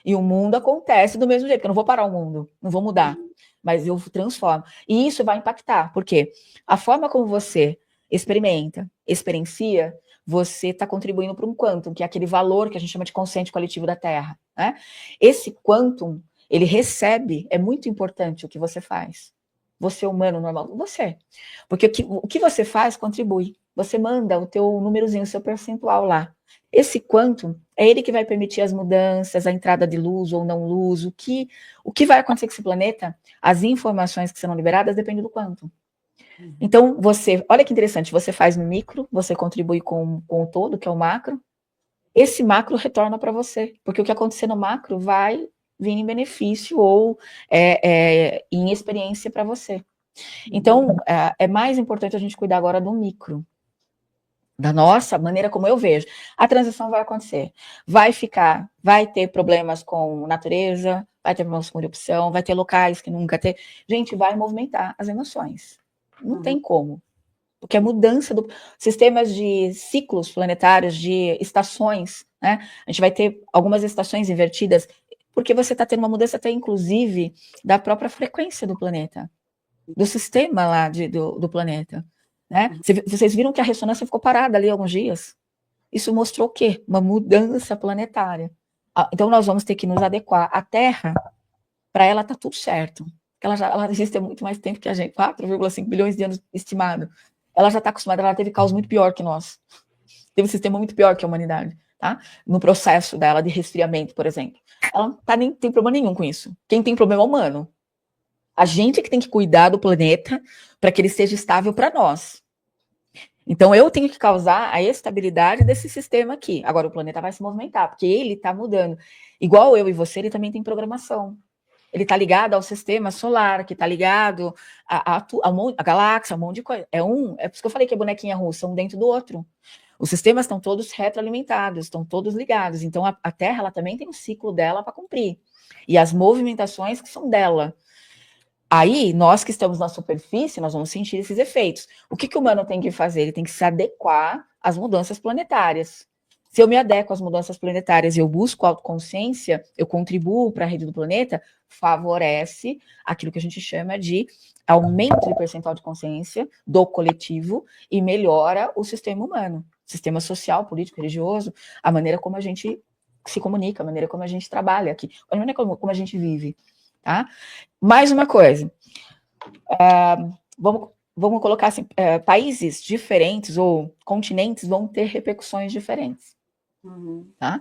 E o mundo acontece do mesmo jeito, porque eu não vou parar o mundo, não vou mudar, mas eu transformo. E isso vai impactar, porque a forma como você experiencia, você está contribuindo para um quantum, que é aquele valor que a gente chama de consciente coletivo da Terra. né? Esse quantum, ele recebe, é muito importante o que você faz. Você humano normal, você. Porque o que você faz contribui. Você manda o teu númerozinho, o seu percentual lá. Esse quantum é ele que vai permitir as mudanças, a entrada de luz ou não luz, o que vai acontecer com esse planeta, as informações que serão liberadas dependem do quantum. Então, olha que interessante, você faz no micro, você contribui com o todo, que é o macro, esse macro retorna para você, porque o que acontecer no macro vai vir em benefício ou em experiência para você. Então, é mais importante a gente cuidar agora do micro, da nossa maneira como eu vejo. A transição vai acontecer, vai ter problemas com natureza, vai ter problemas com erupção, vai ter locais que nunca teve. Gente, vai movimentar as emoções. Não tem como. Porque a mudança do sistemas de ciclos planetários, de estações, né? A gente vai ter algumas estações invertidas, porque você está tendo uma mudança até, inclusive, da própria frequência do planeta, do sistema lá do planeta. Né? Vocês viram que a ressonância ficou parada ali alguns dias? Isso mostrou o quê? Uma mudança planetária. Então, nós vamos ter que nos adequar. A Terra, para ela, está tudo certo. Ela existe há muito mais tempo que a gente, 4,5 bilhões de anos estimado. Ela já está acostumada, ela teve caos muito pior que nós. Teve um sistema muito pior que a humanidade, tá? No processo dela de resfriamento, por exemplo. Ela nem tem problema nenhum com isso. Quem tem problema é o humano. A gente é que tem que cuidar do planeta para que ele seja estável para nós. Então, eu tenho que causar a estabilidade desse sistema aqui. Agora, o planeta vai se movimentar, porque ele está mudando. Igual eu e você, ele também tem programação. Ele está ligado ao sistema solar, que está ligado a galáxia, um monte de coisa. É por isso que eu falei que é bonequinha russa, um dentro do outro. Os sistemas estão todos retroalimentados, estão todos ligados. Então, a Terra ela também tem um ciclo dela para cumprir. E as movimentações que são dela. Aí, nós que estamos na superfície, nós vamos sentir esses efeitos. O que o humano tem que fazer? Ele tem que se adequar às mudanças planetárias. Se eu me adequo às mudanças planetárias e eu busco autoconsciência, eu contribuo para a rede do planeta, favorece aquilo que a gente chama de aumento de percentual de consciência do coletivo e melhora o sistema humano, sistema social, político, religioso, a maneira como a gente se comunica, a maneira como a gente trabalha aqui, a maneira como a gente vive. Tá? Mais uma coisa, vamos colocar assim, países diferentes ou continentes vão ter repercussões diferentes. Tá?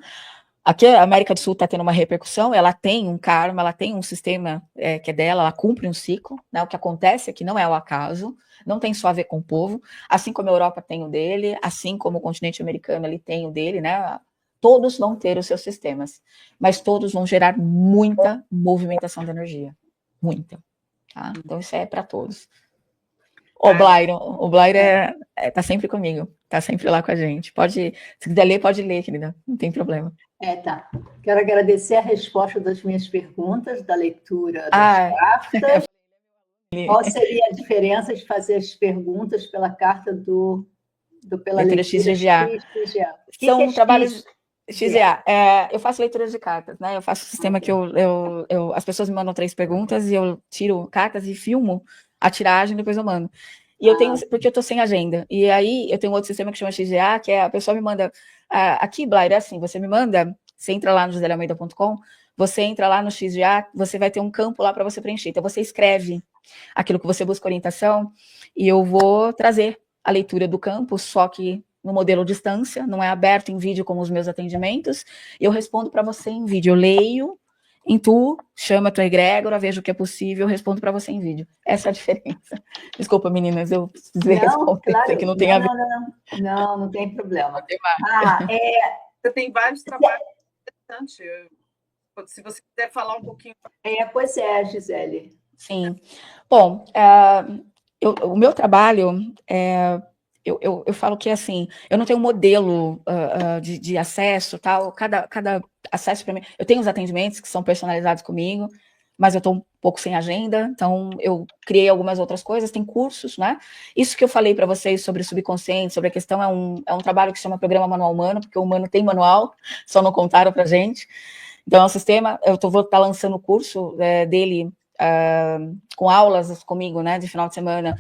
Aqui a América do Sul está tendo uma repercussão, ela tem um karma, ela tem um sistema que é dela, ela cumpre um ciclo, né? O que acontece aqui não é o acaso, não tem só a ver com o povo, assim como a Europa tem o dele, assim como o continente americano ele tem o dele, né? Todos vão ter os seus sistemas, mas todos vão gerar muita movimentação de energia, muita. Tá? Então isso é para todos. O Blair tá sempre comigo, tá sempre lá com a gente. Se quiser ler, pode ler, querida, não tem problema. Tá. Quero agradecer a resposta das minhas perguntas, da leitura das cartas. Qual seria a diferença de fazer as perguntas pela carta pela leitura XGA? São trabalhos XGA. Eu faço leituras de cartas, né? Eu faço um sistema que as pessoas me mandam 3 perguntas e eu tiro cartas e filmo a tiragem, depois eu mando. E eu tenho, porque eu tô sem agenda. E aí eu tenho outro sistema que chama XGA, que é a pessoa me manda. Aqui, Blair, é assim: você me manda, você entra lá no joselialmeida.com, você entra lá no XGA, você vai ter um campo lá para você preencher. Então você escreve aquilo que você busca orientação, e eu vou trazer a leitura do campo, só que no modelo distância, não é aberto em vídeo como os meus atendimentos. Eu respondo para você em vídeo, eu leio. Chama a tua egrégora, veja o que é possível, eu respondo para você em vídeo. Essa é a diferença. Desculpa, meninas, eu precisei responder, claro, que não tem a ver. Não tem problema. Você tem vários trabalhos interessantes. Se você quiser falar um pouquinho. Pois é, Gisele. Sim. Bom, o meu trabalho eu falo que assim, eu não tenho um modelo de acesso, tal, cada acesso para mim. Eu tenho os atendimentos que são personalizados comigo, mas eu estou um pouco sem agenda, então eu criei algumas outras coisas, tem cursos, né? Isso que eu falei para vocês sobre o subconsciente, sobre a questão, é um trabalho que se chama Programa Manual Humano, porque o humano tem manual, só não contaram para gente. Então é um sistema, vou estar lançando o curso dele com aulas comigo, né, de final de semana,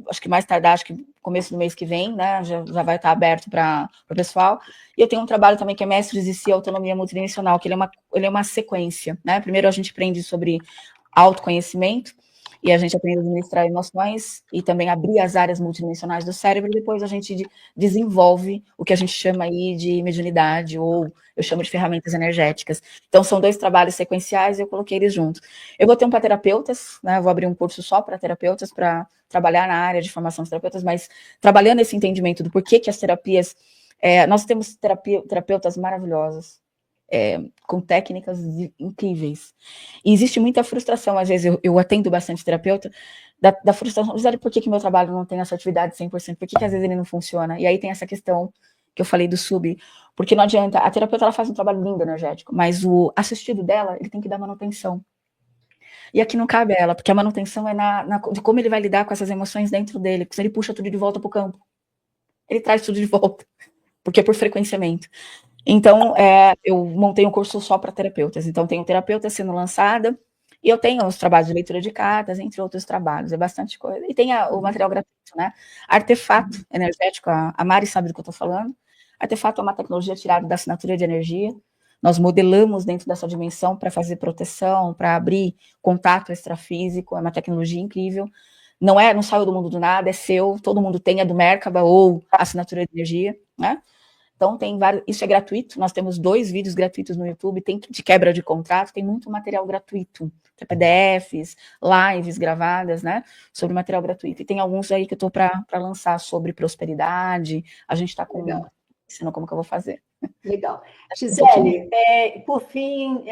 acho que mais tardar, acho que começo do mês que vem, né, já vai estar aberto para o pessoal. E eu tenho um trabalho também que é Mestres de Si, Autonomia Multidimensional, que ele é uma sequência, né? Primeiro a gente aprende sobre autoconhecimento, e a gente aprende a administrar emoções e também abrir as áreas multidimensionais do cérebro, e depois a gente desenvolve o que a gente chama aí de mediunidade, ou eu chamo de ferramentas energéticas. Então, são 2 trabalhos sequenciais e eu coloquei eles juntos. Eu vou ter um para terapeutas, né? Eu vou abrir um curso só para terapeutas, para trabalhar na área de formação de terapeutas, mas trabalhando esse entendimento do porquê que as terapias... nós temos terapeutas maravilhosos, com técnicas incríveis. E existe muita frustração, às vezes eu atendo bastante terapeuta, da frustração, por que meu trabalho não tem assertividade 100%? Por que às vezes ele não funciona? E aí tem essa questão que eu falei do sub, porque não adianta, a terapeuta ela faz um trabalho lindo energético, mas o assistido dela, ele tem que dar manutenção. E aqui não cabe a ela, porque a manutenção é de como ele vai lidar com essas emoções dentro dele, porque se ele puxa tudo de volta para o campo, ele traz tudo de volta, porque é por frequenciamento. Então, eu montei um curso só para terapeutas. Então, tenho terapeuta sendo lançada, e eu tenho os trabalhos de leitura de cartas, entre outros trabalhos, é bastante coisa. E tem o material gratuito, né? Artefato energético, a Mari sabe do que eu estou falando. Artefato é uma tecnologia tirada da assinatura de energia. Nós modelamos dentro dessa dimensão para fazer proteção, para abrir contato extrafísico, é uma tecnologia incrível. Não saiu do mundo do nada, é seu, todo mundo tem, é do Merkaba ou assinatura de energia, né? Então, tem vários, isso é gratuito, nós temos 2 vídeos gratuitos no YouTube, tem de quebra de contrato, tem muito material gratuito, tem PDFs, lives gravadas, né, sobre material gratuito. E tem alguns aí que eu estou para lançar sobre prosperidade, a gente está ensinando como que eu vou fazer. Legal. Gisele, por fim,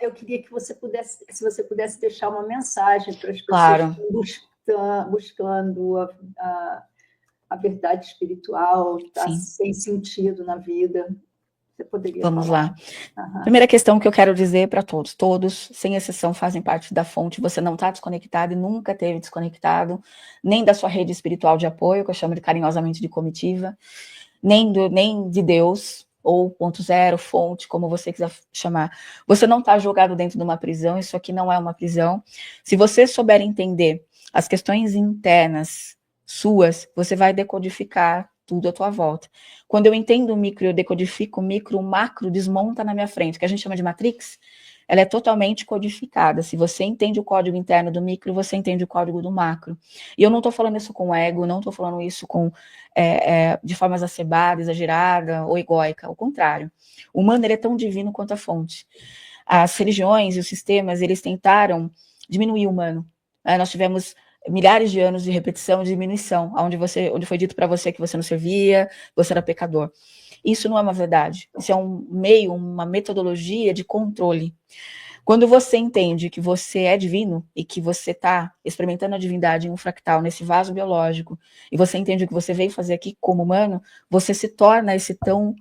eu queria que você pudesse deixar uma mensagem para as pessoas que estão buscando a verdade espiritual, está sem sentido na vida. Você poderia Vamos falar? lá. Uhum. Primeira questão que eu quero dizer para todos, sem exceção, fazem parte da fonte, você não está desconectado e nunca esteve desconectado, nem da sua rede espiritual de apoio, que eu chamo carinhosamente de comitiva, nem de Deus, ou ponto zero, fonte, como você quiser chamar. Você não está jogado dentro de uma prisão, isso aqui não é uma prisão. Se você souber entender as questões internas suas, você vai decodificar tudo à tua volta. Quando eu entendo o micro, eu decodifico o micro, o macro desmonta na minha frente, que a gente chama de matrix, ela é totalmente codificada. Se você entende o código interno do micro, você entende o código do macro. E eu não estou falando isso com ego, não estou falando isso de forma exacerbada, exagerada ou egóica, ao contrário. O humano, ele é tão divino quanto a fonte. As religiões e os sistemas, eles tentaram diminuir o humano. Nós tivemos milhares de anos de repetição, de diminuição, onde foi dito para você que você não servia, você era pecador. Isso não é uma verdade. Isso é um meio, uma metodologia de controle. Quando você entende que você é divino e que você está experimentando a divindade em um fractal, nesse vaso biológico, e você entende o que você veio fazer aqui como humano, você se torna esse tão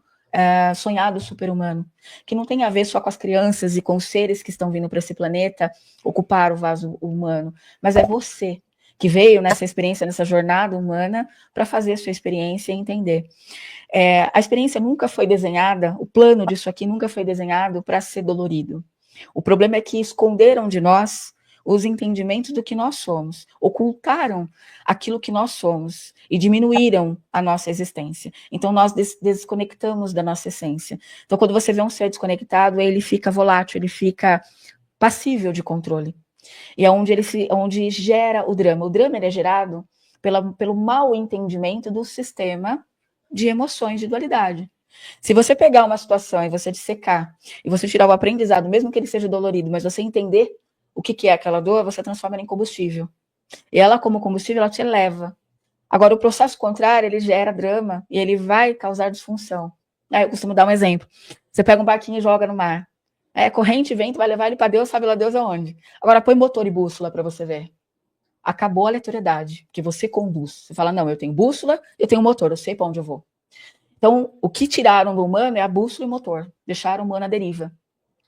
sonhado super-humano, que não tem a ver só com as crianças e com os seres que estão vindo para esse planeta ocupar o vaso humano, mas é você que veio nessa experiência, nessa jornada humana, para fazer a sua experiência e entender. A experiência nunca foi desenhada, o plano disso aqui nunca foi desenhado para ser dolorido. O problema é que esconderam de nós os entendimentos do que nós somos, ocultaram aquilo que nós somos e diminuíram a nossa existência. Então, nós desconectamos da nossa essência. Então, quando você vê um ser desconectado, ele fica volátil, ele fica passível de controle. E é onde gera o drama. O drama ele é gerado pelo mau entendimento do sistema de emoções de dualidade. Se você pegar uma situação e você dissecar, e você tirar o aprendizado, mesmo que ele seja dolorido, mas você entender o que é aquela dor, você transforma ela em combustível. E ela, como combustível, ela te eleva. Agora, o processo contrário, ele gera drama e ele vai causar disfunção. Eu costumo dar um exemplo. Você pega um barquinho e joga no mar. Corrente, vento, vai levar ele para Deus, sabe lá Deus aonde. Agora, põe motor e bússola para você ver. Acabou a aleatoriedade, que você conduz. Você fala, não, eu tenho bússola, eu tenho motor, eu sei para onde eu vou. Então, o que tiraram do humano é a bússola e o motor. Deixaram o humano à deriva.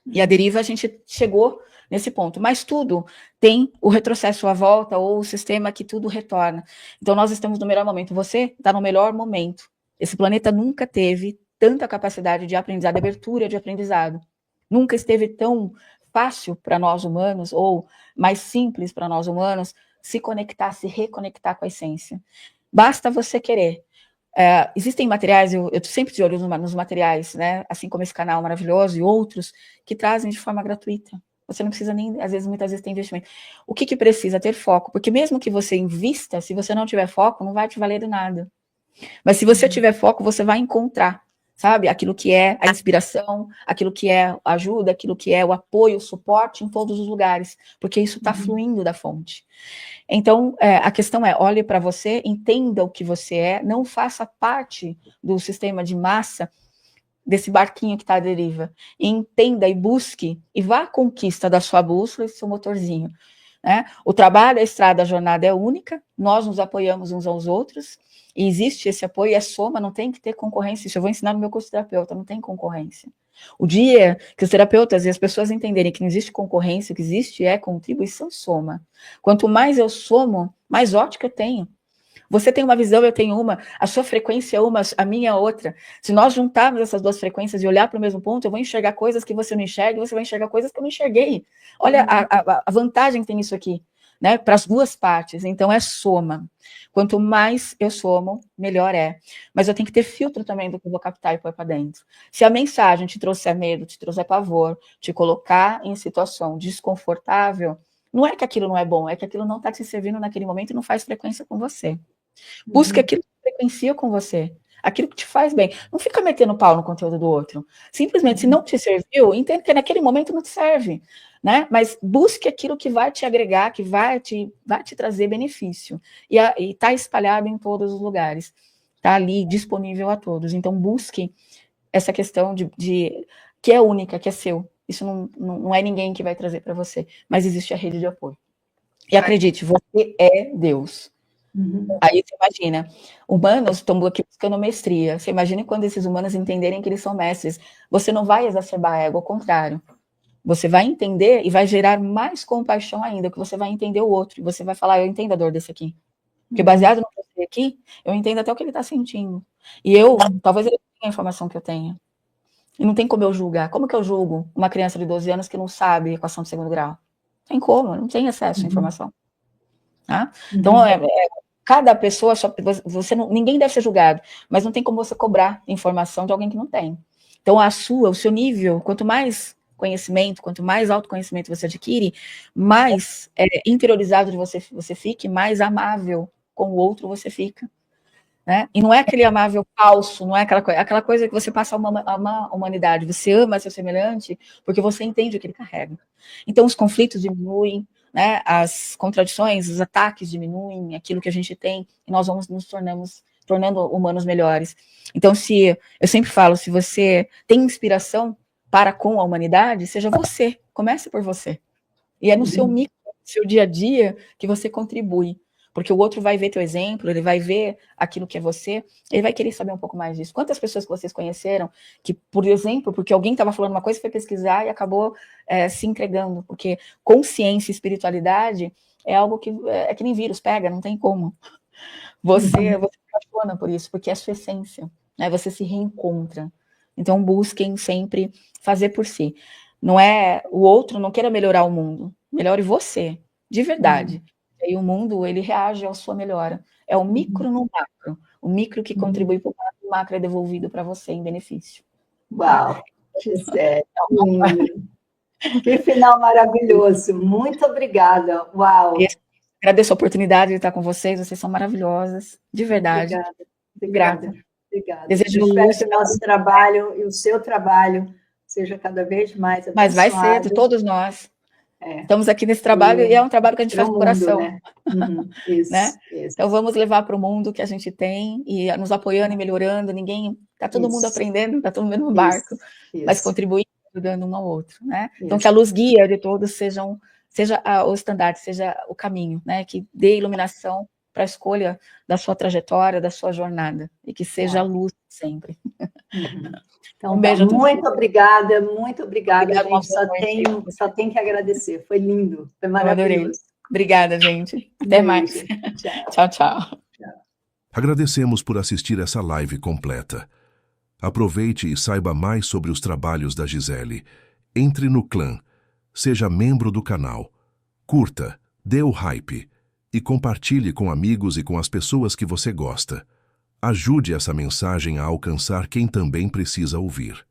E a deriva a gente chegou nesse ponto. Mas tudo tem o retrocesso à volta ou o sistema que tudo retorna. Então, nós estamos no melhor momento. Você está no melhor momento. Esse planeta nunca teve tanta capacidade de aprendizado, de abertura de aprendizado. Nunca esteve tão fácil para nós humanos, ou mais simples para nós humanos, se conectar, se reconectar com a essência. Basta você querer. Existem materiais, eu sempre de olho nos materiais, né? Assim como esse canal maravilhoso e outros, que trazem de forma gratuita. Você não precisa nem, muitas vezes tem investimento. O que precisa? Ter foco. Porque mesmo que você invista, se você não tiver foco, não vai te valer de nada. Mas se você tiver foco, você vai encontrar, sabe? Aquilo que é a inspiração, aquilo que é a ajuda, aquilo que é o apoio, o suporte em todos os lugares. Porque isso está fluindo da fonte. Então, a questão é, olhe para você, entenda o que você é, não faça parte do sistema de massa, desse barquinho que está à deriva. Entenda e busque, e vá à conquista da sua bússola e do seu motorzinho. Né? O trabalho, a estrada, a jornada é única, nós nos apoiamos uns aos outros, e existe esse apoio, é soma, não tem que ter concorrência. Isso eu vou ensinar no meu curso de terapeuta, não tem concorrência. O dia que os terapeutas e as pessoas entenderem que não existe concorrência, o que existe é contribuição e soma. Quanto mais eu somo, mais ótica eu tenho. Você tem uma visão, eu tenho uma, a sua frequência é uma, a minha é outra. Se nós juntarmos essas duas frequências e olhar para o mesmo ponto, eu vou enxergar coisas que você não enxerga e você vai enxergar coisas que eu não enxerguei. Olha a vantagem que tem isso aqui, né? Para as duas partes. Então, é soma. Quanto mais eu somo, melhor é. Mas eu tenho que ter filtro também do que eu vou captar e pôr para dentro. Se a mensagem te trouxer medo, te trouxer pavor, te colocar em situação desconfortável, não é que aquilo não é bom, é que aquilo não está te servindo naquele momento e não faz frequência com você. Busque aquilo que frequencia com você, aquilo que te faz bem. Não fica metendo pau no conteúdo do outro. Simplesmente, se não te serviu, entenda que naquele momento não te serve, né? Mas busque aquilo que vai te agregar, que vai te trazer benefício. E está espalhado em todos os lugares. Está ali, disponível a todos. Então, busque essa questão de que é única, que é seu. Isso não é ninguém que vai trazer para você, mas existe a rede de apoio. E acredite, você é Deus. Aí você imagina, humanos estão aqui buscando mestria. Você imagina quando esses humanos entenderem que eles são mestres. Você não vai exacerbar ego, ao contrário. Você vai entender e vai gerar mais compaixão ainda, porque você vai entender o outro. E você vai falar, eu entendo a dor desse aqui. Porque baseado no que eu sei aqui, eu entendo até o que ele está sentindo. E talvez ele tenha a informação que eu tenha. E não tem como eu julgar. Como que eu julgo uma criança de 12 anos que não sabe equação de segundo grau? Tem como, não tem acesso à informação. Tá? Então, cada pessoa, ninguém deve ser julgado, mas não tem como você cobrar informação de alguém que não tem. Então, o seu nível, quanto mais conhecimento, quanto mais autoconhecimento você adquire, mais interiorizado você fique, mais amável com o outro você fica. Né? E não é aquele amável falso, não é aquela coisa que você passa a amar a humanidade, você ama seu semelhante porque você entende o que ele carrega. Então, os conflitos diminuem, né? As contradições, os ataques diminuem, aquilo que a gente tem, e nós vamos nos tornando humanos melhores. Então, eu sempre falo, se você tem inspiração para com a humanidade, seja você, comece por você. E é no seu micro, no seu dia a dia, que você contribui. Porque o outro vai ver teu exemplo, ele vai ver aquilo que é você, ele vai querer saber um pouco mais disso. Quantas pessoas que vocês conheceram que, por exemplo, porque alguém estava falando uma coisa, foi pesquisar e acabou se entregando, porque consciência e espiritualidade é algo que é que nem vírus, pega, não tem como. Você se apaixona por isso, porque é a sua essência, né? Você se reencontra. Então, busquem sempre fazer por si. Não é o outro, não queira melhorar o mundo, melhore você, de verdade. E o mundo, ele reage à sua melhora. É o micro no macro. O micro que contribui para o macro, o macro é devolvido para você em benefício. Uau, Gisele, lindo. Que final maravilhoso. Muito obrigada. Uau. Agradeço a oportunidade de estar com vocês. Vocês são maravilhosas, de verdade. Obrigada. Desejo espero que o nosso trabalho e o seu trabalho seja cada vez mais abençoado. Mas vai ser, de todos nós. Estamos aqui nesse trabalho e é um trabalho que a gente faz com o coração. Né? Isso, né? Isso. Então vamos levar para o mundo o que a gente tem e nos apoiando e melhorando. Está todo mundo aprendendo, está todo mundo no barco, mas contribuindo, ajudando um ao outro. Né? Então que a luz guia de todos seja o estandarte, seja o caminho, né? Que dê iluminação para a escolha da sua trajetória, da sua jornada, e que seja a luz sempre. Então, um beijo. Muito obrigada. A gente só tem que agradecer. Foi lindo, foi maravilhoso. Obrigada, gente. Até mais. Tchau. Agradecemos por assistir essa live completa. Aproveite e saiba mais sobre os trabalhos da Gisele. Entre no clã. Seja membro do canal. Curta, dê o hype. e compartilhe com amigos e com as pessoas que você gosta. Ajude essa mensagem a alcançar quem também precisa ouvir.